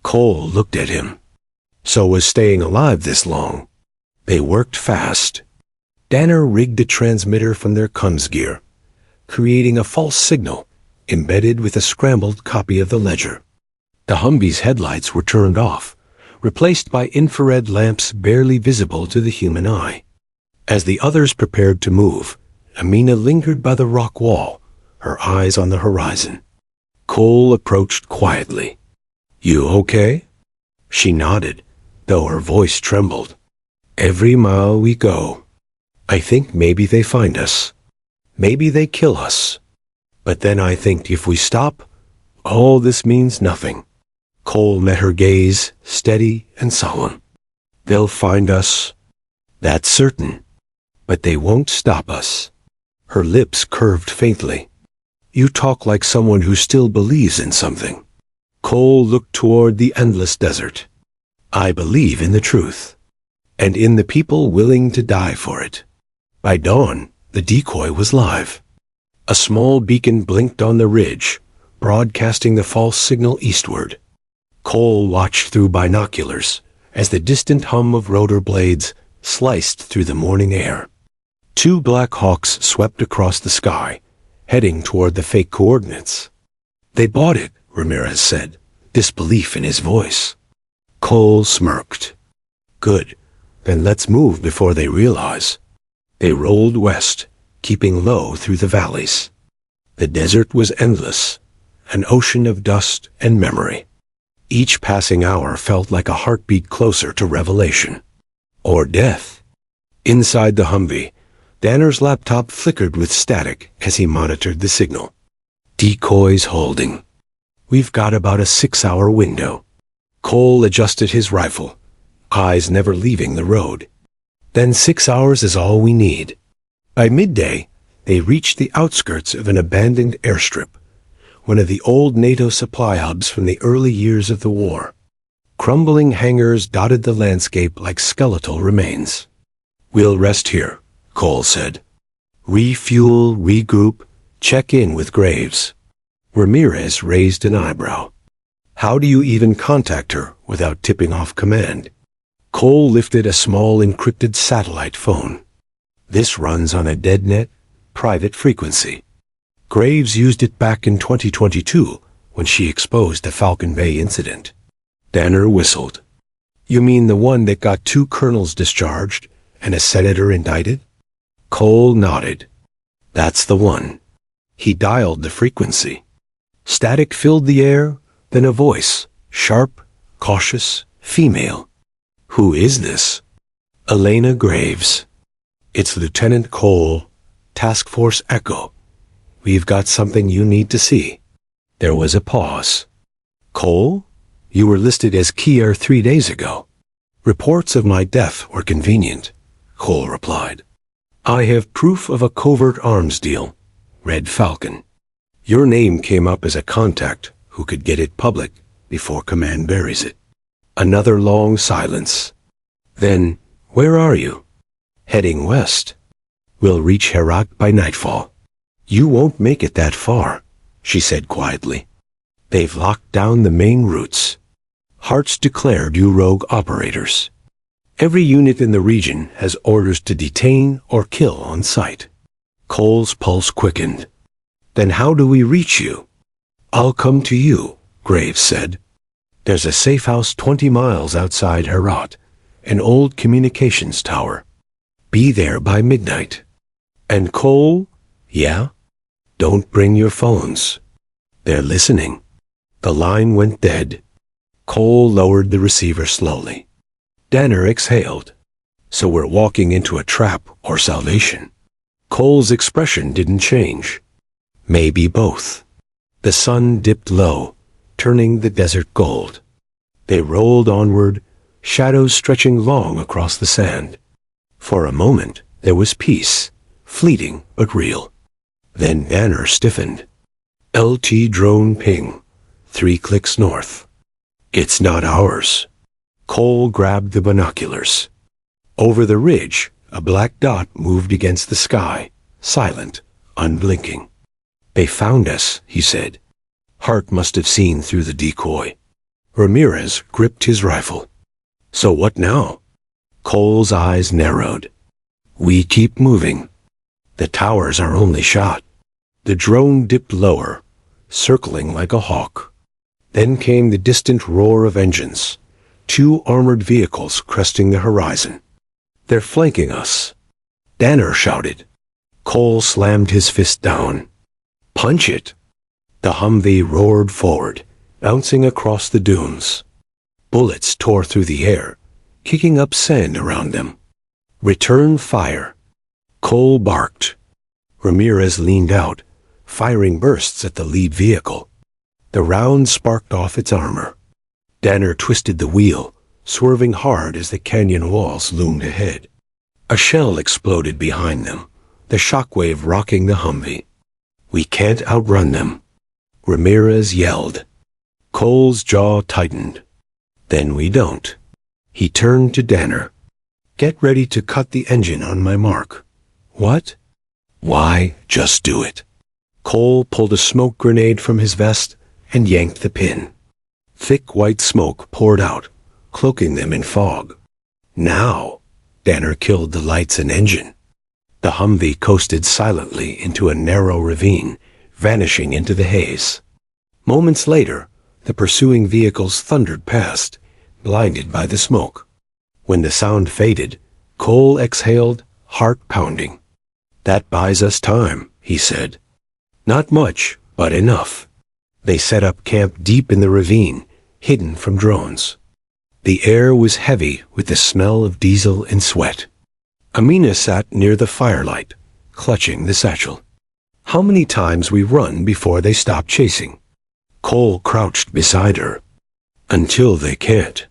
Cole looked at him. So was staying alive this long. They worked fast. Danner rigged a transmitter from their comms gear, creating a false signal embedded with a scrambled copy of the ledger. The Humvee's headlights were turned off, replaced by infrared lamps barely visible to the human eye. As the others prepared to move, Amina lingered by the rock wall, her eyes on the horizon. Cole approached quietly. "You okay?" She nodded, though her voice trembled. "Every mile we go, I think maybe they find us. Maybe they kill us. But then I think if we stop, all this means nothing." Cole met her gaze, steady and solemn. "They'll find us. That's certain. But they won't stop us." Her lips curved faintly. "You talk like someone who still believes in something." Cole looked toward the endless desert. "I believe in the truth, and in the people willing to die for it." By dawn, the decoy was live. A small beacon blinked on the ridge, broadcasting the false signal eastward. Cole watched through binoculars as the distant hum of rotor blades sliced through the morning air. 2 Black Hawks swept across the sky, heading toward the fake coordinates. "They bought it," Ramirez said, disbelief in his voice. Cole smirked. "Good. Then let's move before they realize." They rolled west, keeping low through the valleys. The desert was endless, an ocean of dust and memory. Each passing hour felt like a heartbeat closer to revelation. Or death. Inside the Humvee, Danner's laptop flickered with static as he monitored the signal. "Decoys holding. We've got about a 6-hour window. Cole adjusted his rifle, eyes never leaving the road. Then 6 hours is all we need. By midday, they reached the outskirts of an abandoned airstrip, one of the old NATO supply hubs from the early years of the war. Crumbling hangars dotted the landscape like skeletal remains. We'll rest here, Cole said. Refuel, regroup, check in with Graves. Ramirez raised an eyebrow. How do you even contact her without tipping off command? Cole lifted a small encrypted satellite phone. This runs on a deadnet, private frequency. Graves used it back in 2022 when she exposed the Falcon Bay incident. Danner whistled. You mean the one that got 2 colonels discharged and a senator indicted? Cole nodded. That's the one. He dialed the frequency. Static filled the air, then a voice, sharp, cautious, female. Who is this? Elena Graves. It's Lieutenant Cole, Task Force Echo. We've got something you need to see. There was a pause. Cole? You were listed as Kier 3 days ago. Reports of my death were convenient, Cole replied. I have proof of a covert arms deal. Red Falcon. Your name came up as a contact who could get it public before command buries it. Another long silence. Then, where are you? Heading west. We'll reach Herat by nightfall. You won't make it that far, she said quietly. They've locked down the main routes. Hart's declared you rogue operators. Every unit in the region has orders to detain or kill on sight. Cole's pulse quickened. Then how do we reach you? I'll come to you, Graves said. There's a safe house 20 miles outside Herat, an old communications tower. Be there by midnight. And Cole? Yeah? Don't bring your phones. They're listening. The line went dead. Cole lowered the receiver slowly. Danner exhaled. So we're walking into a trap or salvation. Cole's expression didn't change. Maybe both. The sun dipped low, turning the desert gold. They rolled onward, shadows stretching long across the sand. For a moment, there was peace, fleeting but real. Then Danner stiffened. LT drone ping, 3 clicks north. It's not ours. Cole grabbed the binoculars. Over the ridge, a black dot moved against the sky, silent, unblinking. They found us, he said. Hart must have seen through the decoy. Ramirez gripped his rifle. So what now? Cole's eyes narrowed. We keep moving. The towers are only shot. The drone dipped lower, circling like a hawk. Then came the distant roar of engines, 2 armored vehicles cresting the horizon. They're flanking us. Danner shouted. Cole slammed his fist down. Punch it! The Humvee roared forward, bouncing across the dunes. Bullets tore through the air, kicking up sand around them. Return fire. Cole barked. Ramirez leaned out, firing bursts at the lead vehicle. The round sparked off its armor. Danner twisted the wheel, swerving hard as the canyon walls loomed ahead. A shell exploded behind them, the shockwave rocking the Humvee. We can't outrun them. Ramirez yelled. Cole's jaw tightened. Then we don't. He turned to Danner. Get ready to cut the engine on my mark. What? Why, just do it. Cole pulled a smoke grenade from his vest and yanked the pin. Thick white smoke poured out, cloaking them in fog. Now, Danner killed the lights and engine. The Humvee coasted silently into a narrow ravine, vanishing into the haze. Moments later, the pursuing vehicles thundered past, blinded by the smoke. When the sound faded, Cole exhaled, heart pounding. That buys us time, he said. Not much, but enough. They set up camp deep in the ravine, hidden from drones. The air was heavy with the smell of diesel and sweat. Amina sat near the firelight, clutching the satchel. How many times we run before they stop chasing? Cole crouched beside her. Until they can't.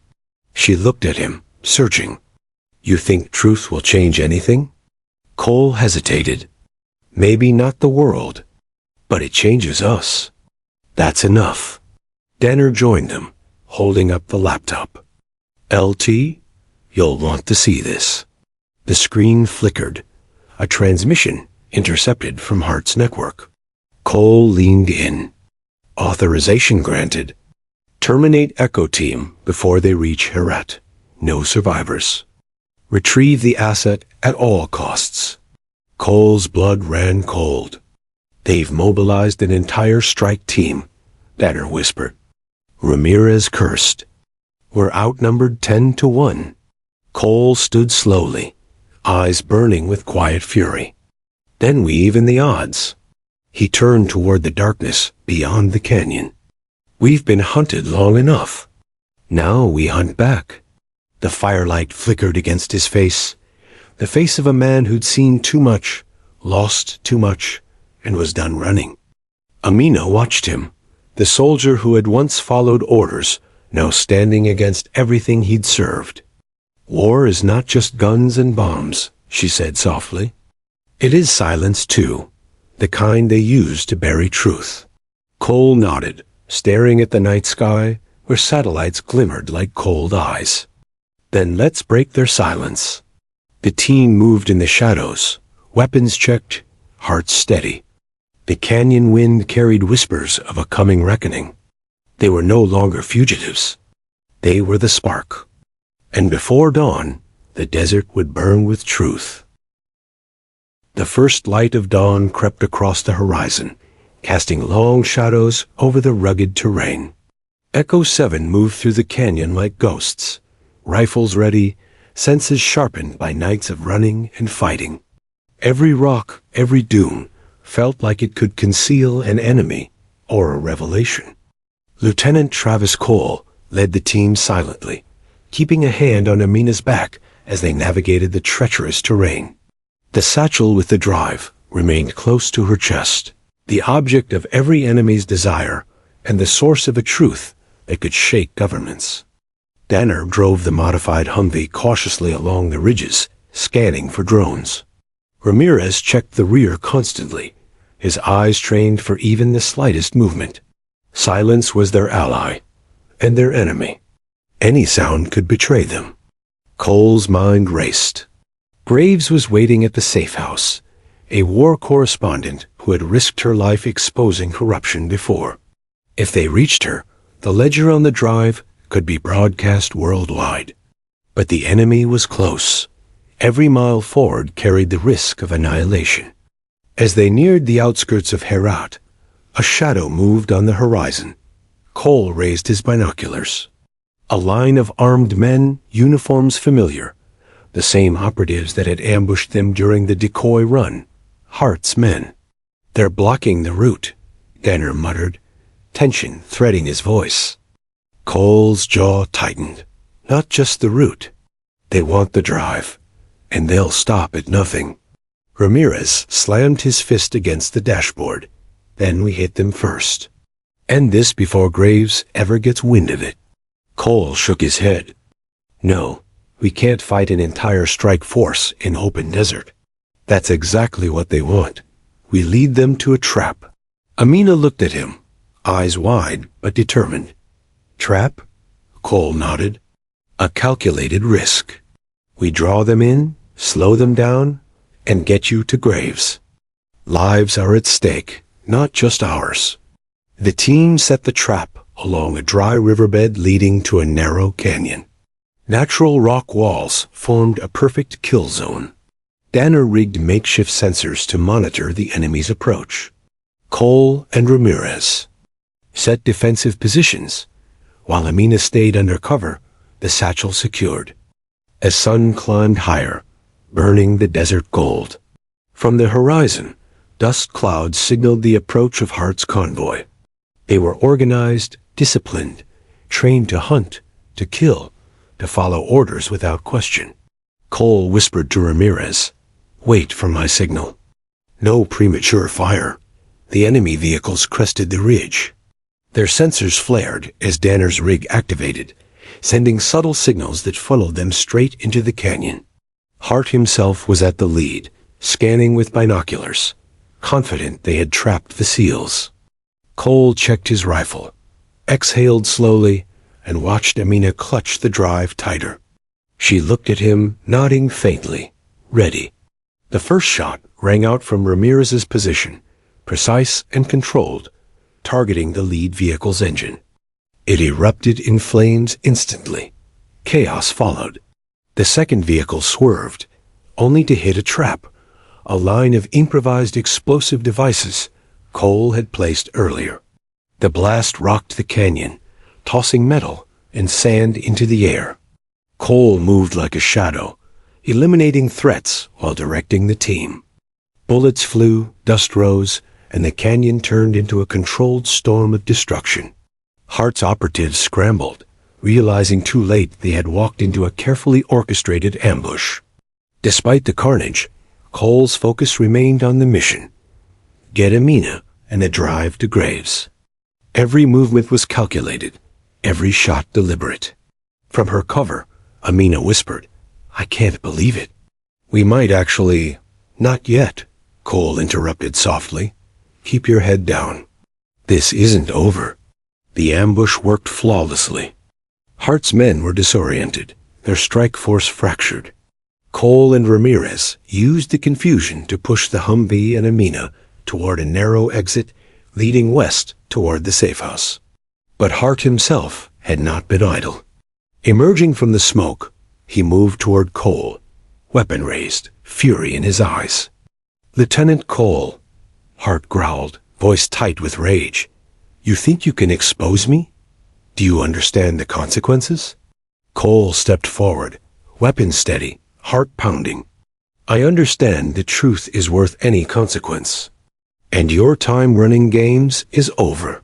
She looked at him, searching. You think truth will change anything? Cole hesitated. Maybe not the world, but it changes us. That's enough. Danner joined them, holding up the laptop. LT, you'll want to see this. The screen flickered. A transmission intercepted from Hart's network. Cole leaned in. Authorization granted. Terminate Echo Team before they reach Herat. No survivors. Retrieve the asset at all costs. Cole's blood ran cold. They've mobilized an entire strike team, Danner whispered. Ramirez cursed. We're outnumbered 10-1. Cole stood slowly, eyes burning with quiet fury. Then we even the odds. He turned toward the darkness beyond the canyon. We've been hunted long enough. Now we hunt back. The firelight flickered against his face, the face of a man who'd seen too much, lost too much, and was done running. Amina watched him, the soldier who had once followed orders, now standing against everything he'd served. War is not just guns and bombs, she said softly. It is silence too, the kind they use to bury truth. Cole nodded, staring at the night sky where satellites glimmered like cold eyes. Then let's break their silence. The team moved in the shadows, weapons checked, hearts steady. The canyon wind carried whispers of a coming reckoning. They were no longer fugitives. They were the spark. And before dawn, the desert would burn with truth. The first light of dawn crept across the horizon, casting long shadows over the rugged terrain. Echo 7 moved through the canyon like ghosts, rifles ready, senses sharpened by nights of running and fighting. Every rock, every dune, felt like it could conceal an enemy or a revelation. Lieutenant Travis Cole led the team silently, keeping a hand on Amina's back as they navigated the treacherous terrain. The satchel with the drive remained close to her chest, the object of every enemy's desire and the source of a truth that could shake governments. Danner drove the modified Humvee cautiously along the ridges, scanning for drones. Ramirez checked the rear constantly, his eyes trained for even the slightest movement. Silence was their ally, and their enemy. Any sound could betray them. Cole's mind raced. Graves was waiting at the safe house, a war correspondent who had risked her life exposing corruption before. If they reached her, the ledger on the drive could be broadcast worldwide. But the enemy was close. Every mile forward carried the risk of annihilation. As they neared the outskirts of Herat, a shadow moved on the horizon. Cole raised his binoculars. A line of armed men, uniforms familiar, the same operatives that had ambushed them during the decoy run, Hart's men. They're blocking the route, Danner muttered, tension threading his voice. Cole's jaw tightened. Not just the route. They want the drive, and they'll stop at nothing. Ramirez slammed his fist against the dashboard. Then we hit them first. End this before Graves ever gets wind of it. Cole shook his head. No, we can't fight an entire strike force in open desert. That's exactly what they want. We lead them to a trap. Amina looked at him, eyes wide but determined. Trap? Cole nodded. A calculated risk. We draw them in, slow them down, and get you to Graves. Lives are at stake, not just ours. The team set the trap along a dry riverbed leading to a narrow canyon. Natural rock walls formed a perfect kill zone. Danner rigged makeshift sensors to monitor the enemy's approach. Cole and Ramirez set defensive positions, while Amina stayed under cover, the satchel secured. As sun climbed higher, burning the desert gold. From the horizon, dust clouds signaled the approach of Hart's convoy. They were organized, disciplined, trained to hunt, to kill, to follow orders without question. Cole whispered to Ramirez, "Wait for my signal. No premature fire." The enemy vehicles crested the ridge. Their sensors flared as Danner's rig activated, sending subtle signals that followed them straight into the canyon. Hart himself was at the lead, scanning with binoculars, confident they had trapped the seals. Cole checked his rifle, exhaled slowly, and watched Amina clutch the drive tighter. She looked at him, nodding faintly, ready. The first shot rang out from Ramirez's position, precise and controlled, targeting the lead vehicle's engine. It erupted in flames instantly. Chaos followed. The second vehicle swerved, only to hit a trap, a line of improvised explosive devices Cole had placed earlier. The blast rocked the canyon, tossing metal and sand into the air. Cole moved like a shadow, eliminating threats while directing the team. Bullets flew, dust rose, and the canyon turned into a controlled storm of destruction. Hart's operatives scrambled, realizing too late they had walked into a carefully orchestrated ambush. Despite the carnage, Cole's focus remained on the mission: get Amina and a drive to Graves. Every movement was calculated, every shot deliberate. From her cover, Amina whispered, "I can't believe it." "We might actually—" "Not yet," Cole interrupted softly. "Keep your head down. This isn't over." The ambush worked flawlessly. Hart's men were disoriented, their strike force fractured. Cole and Ramirez used the confusion to push the Humvee and Amina toward a narrow exit leading west toward the safe house. But Hart himself had not been idle. Emerging from the smoke, he moved toward Cole, weapon raised, fury in his eyes. "Lieutenant Cole," Hart growled, voice tight with rage. "You think you can expose me? Do you understand the consequences?" Cole stepped forward, weapon steady, heart pounding. "I understand the truth is worth any consequence. And your time running games is over."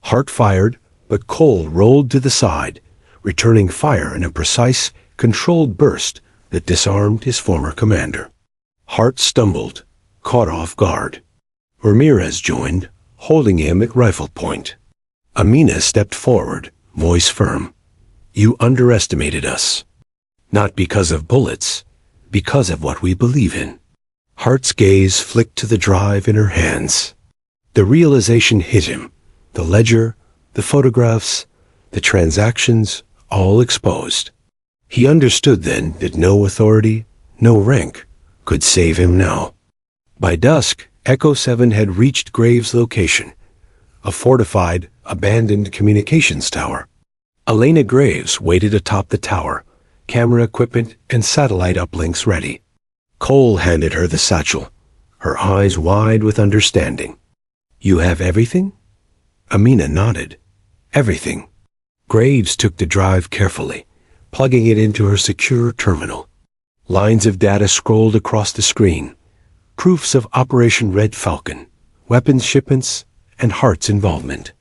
Hart fired, but Cole rolled to the side, returning fire in a precise, controlled burst that disarmed his former commander. Hart stumbled, caught off guard. Ramirez joined, holding him at rifle point. Amina stepped forward, voice firm. "You underestimated us. Not because of bullets, because of what we believe in." Hart's gaze flicked to the drive in her hands. The realization hit him. The ledger, the photographs, the transactions, all exposed. He understood then that no authority, no rank, could save him now. By dusk, Echo 7 had reached Graves' location, a fortified, abandoned communications tower. Elena Graves waited atop the tower, camera equipment and satellite uplinks ready. Cole handed her the satchel, her eyes wide with understanding. "You have everything?" Amina nodded. "Everything." Graves took the drive carefully, plugging it into her secure terminal. Lines of data scrolled across the screen, proofs of Operation Red Falcon, weapons shipments, and Hart's involvement.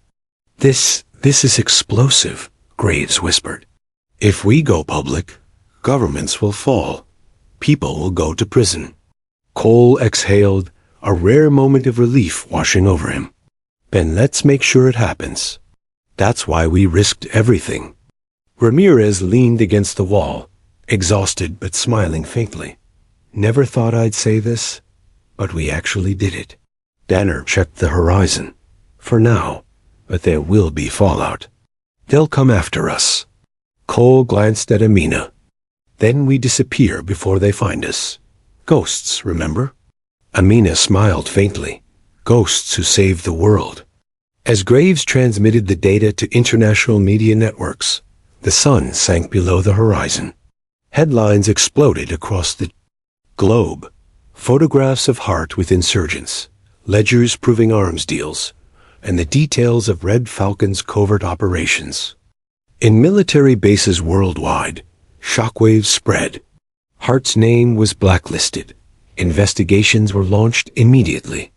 This is explosive," Graves whispered. "If we go public, governments will fall. People will go to prison." Cole exhaled, a rare moment of relief washing over him. "Then let's make sure it happens. That's why we risked everything." Ramirez leaned against the wall, exhausted but smiling faintly. "Never thought I'd say this, but we actually did it." Danner checked the horizon. "For now, but there will be fallout. They'll come after us." Cole glanced at Amina. "Then we disappear before they find us. Ghosts, remember?" Amina smiled faintly. "Ghosts who saved the world." As Graves transmitted the data to international media networks, the sun sank below the horizon. Headlines exploded across the globe. Photographs of Hart with insurgents, ledgers proving arms deals, and the details of Red Falcon's covert operations. In military bases worldwide, shockwaves spread. Hart's name was blacklisted. Investigations were launched immediately.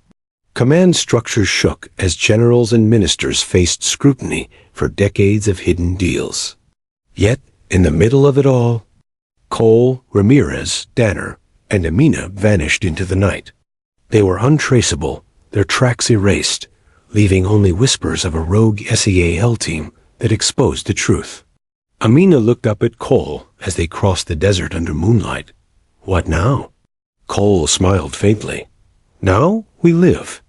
Command structures shook as generals and ministers faced scrutiny for decades of hidden deals. Yet, in the middle of it all, Cole, Ramirez, Danner, and Amina vanished into the night. They were untraceable, their tracks erased, leaving only whispers of a rogue SEAL team that exposed the truth. Amina looked up at Cole as they crossed the desert under moonlight. What now? Cole smiled faintly. Now we live.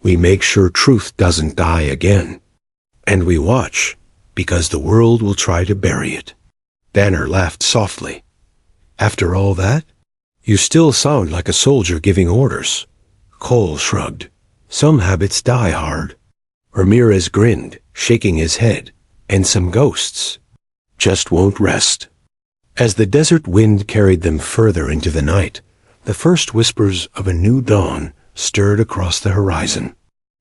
We make sure truth doesn't die again. And we watch, because the world will try to bury it. Danner laughed softly. After all that? You still sound like a soldier giving orders. Cole shrugged. Some habits die hard. Ramirez grinned, shaking his head. And some ghosts just won't rest. As the desert wind carried them further into the night, the first whispers of a new dawn stirred across the horizon.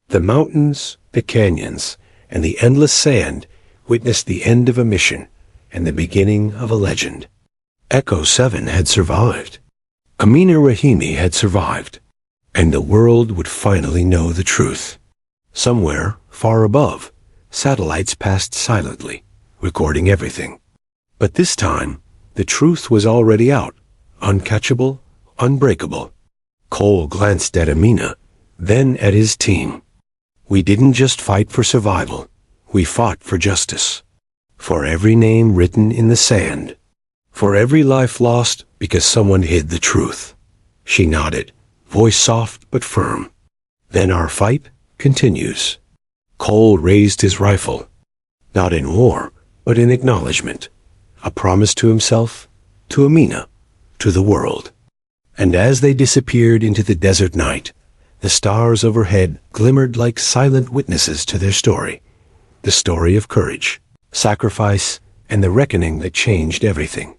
The mountains, the canyons, and the endless sand witnessed the end of a mission and the beginning of a legend. Echo 7 had survived. Amina Rahimi had survived. And the world would finally know the truth. Somewhere, far above, satellites passed silently, recording everything. But this time, the truth was already out, uncatchable, unbreakable. Cole glanced at Amina, then at his team. We didn't just fight for survival, we fought for justice. For every name written in the sand. For every life lost because someone hid the truth. She nodded, voice soft but firm. Then our fight continues. Cole raised his rifle. Not in war, but in acknowledgement. A promise to himself, to Amina, to the world. And as they disappeared into the desert night, the stars overhead glimmered like silent witnesses to their story. The story of courage, sacrifice, and the reckoning that changed everything.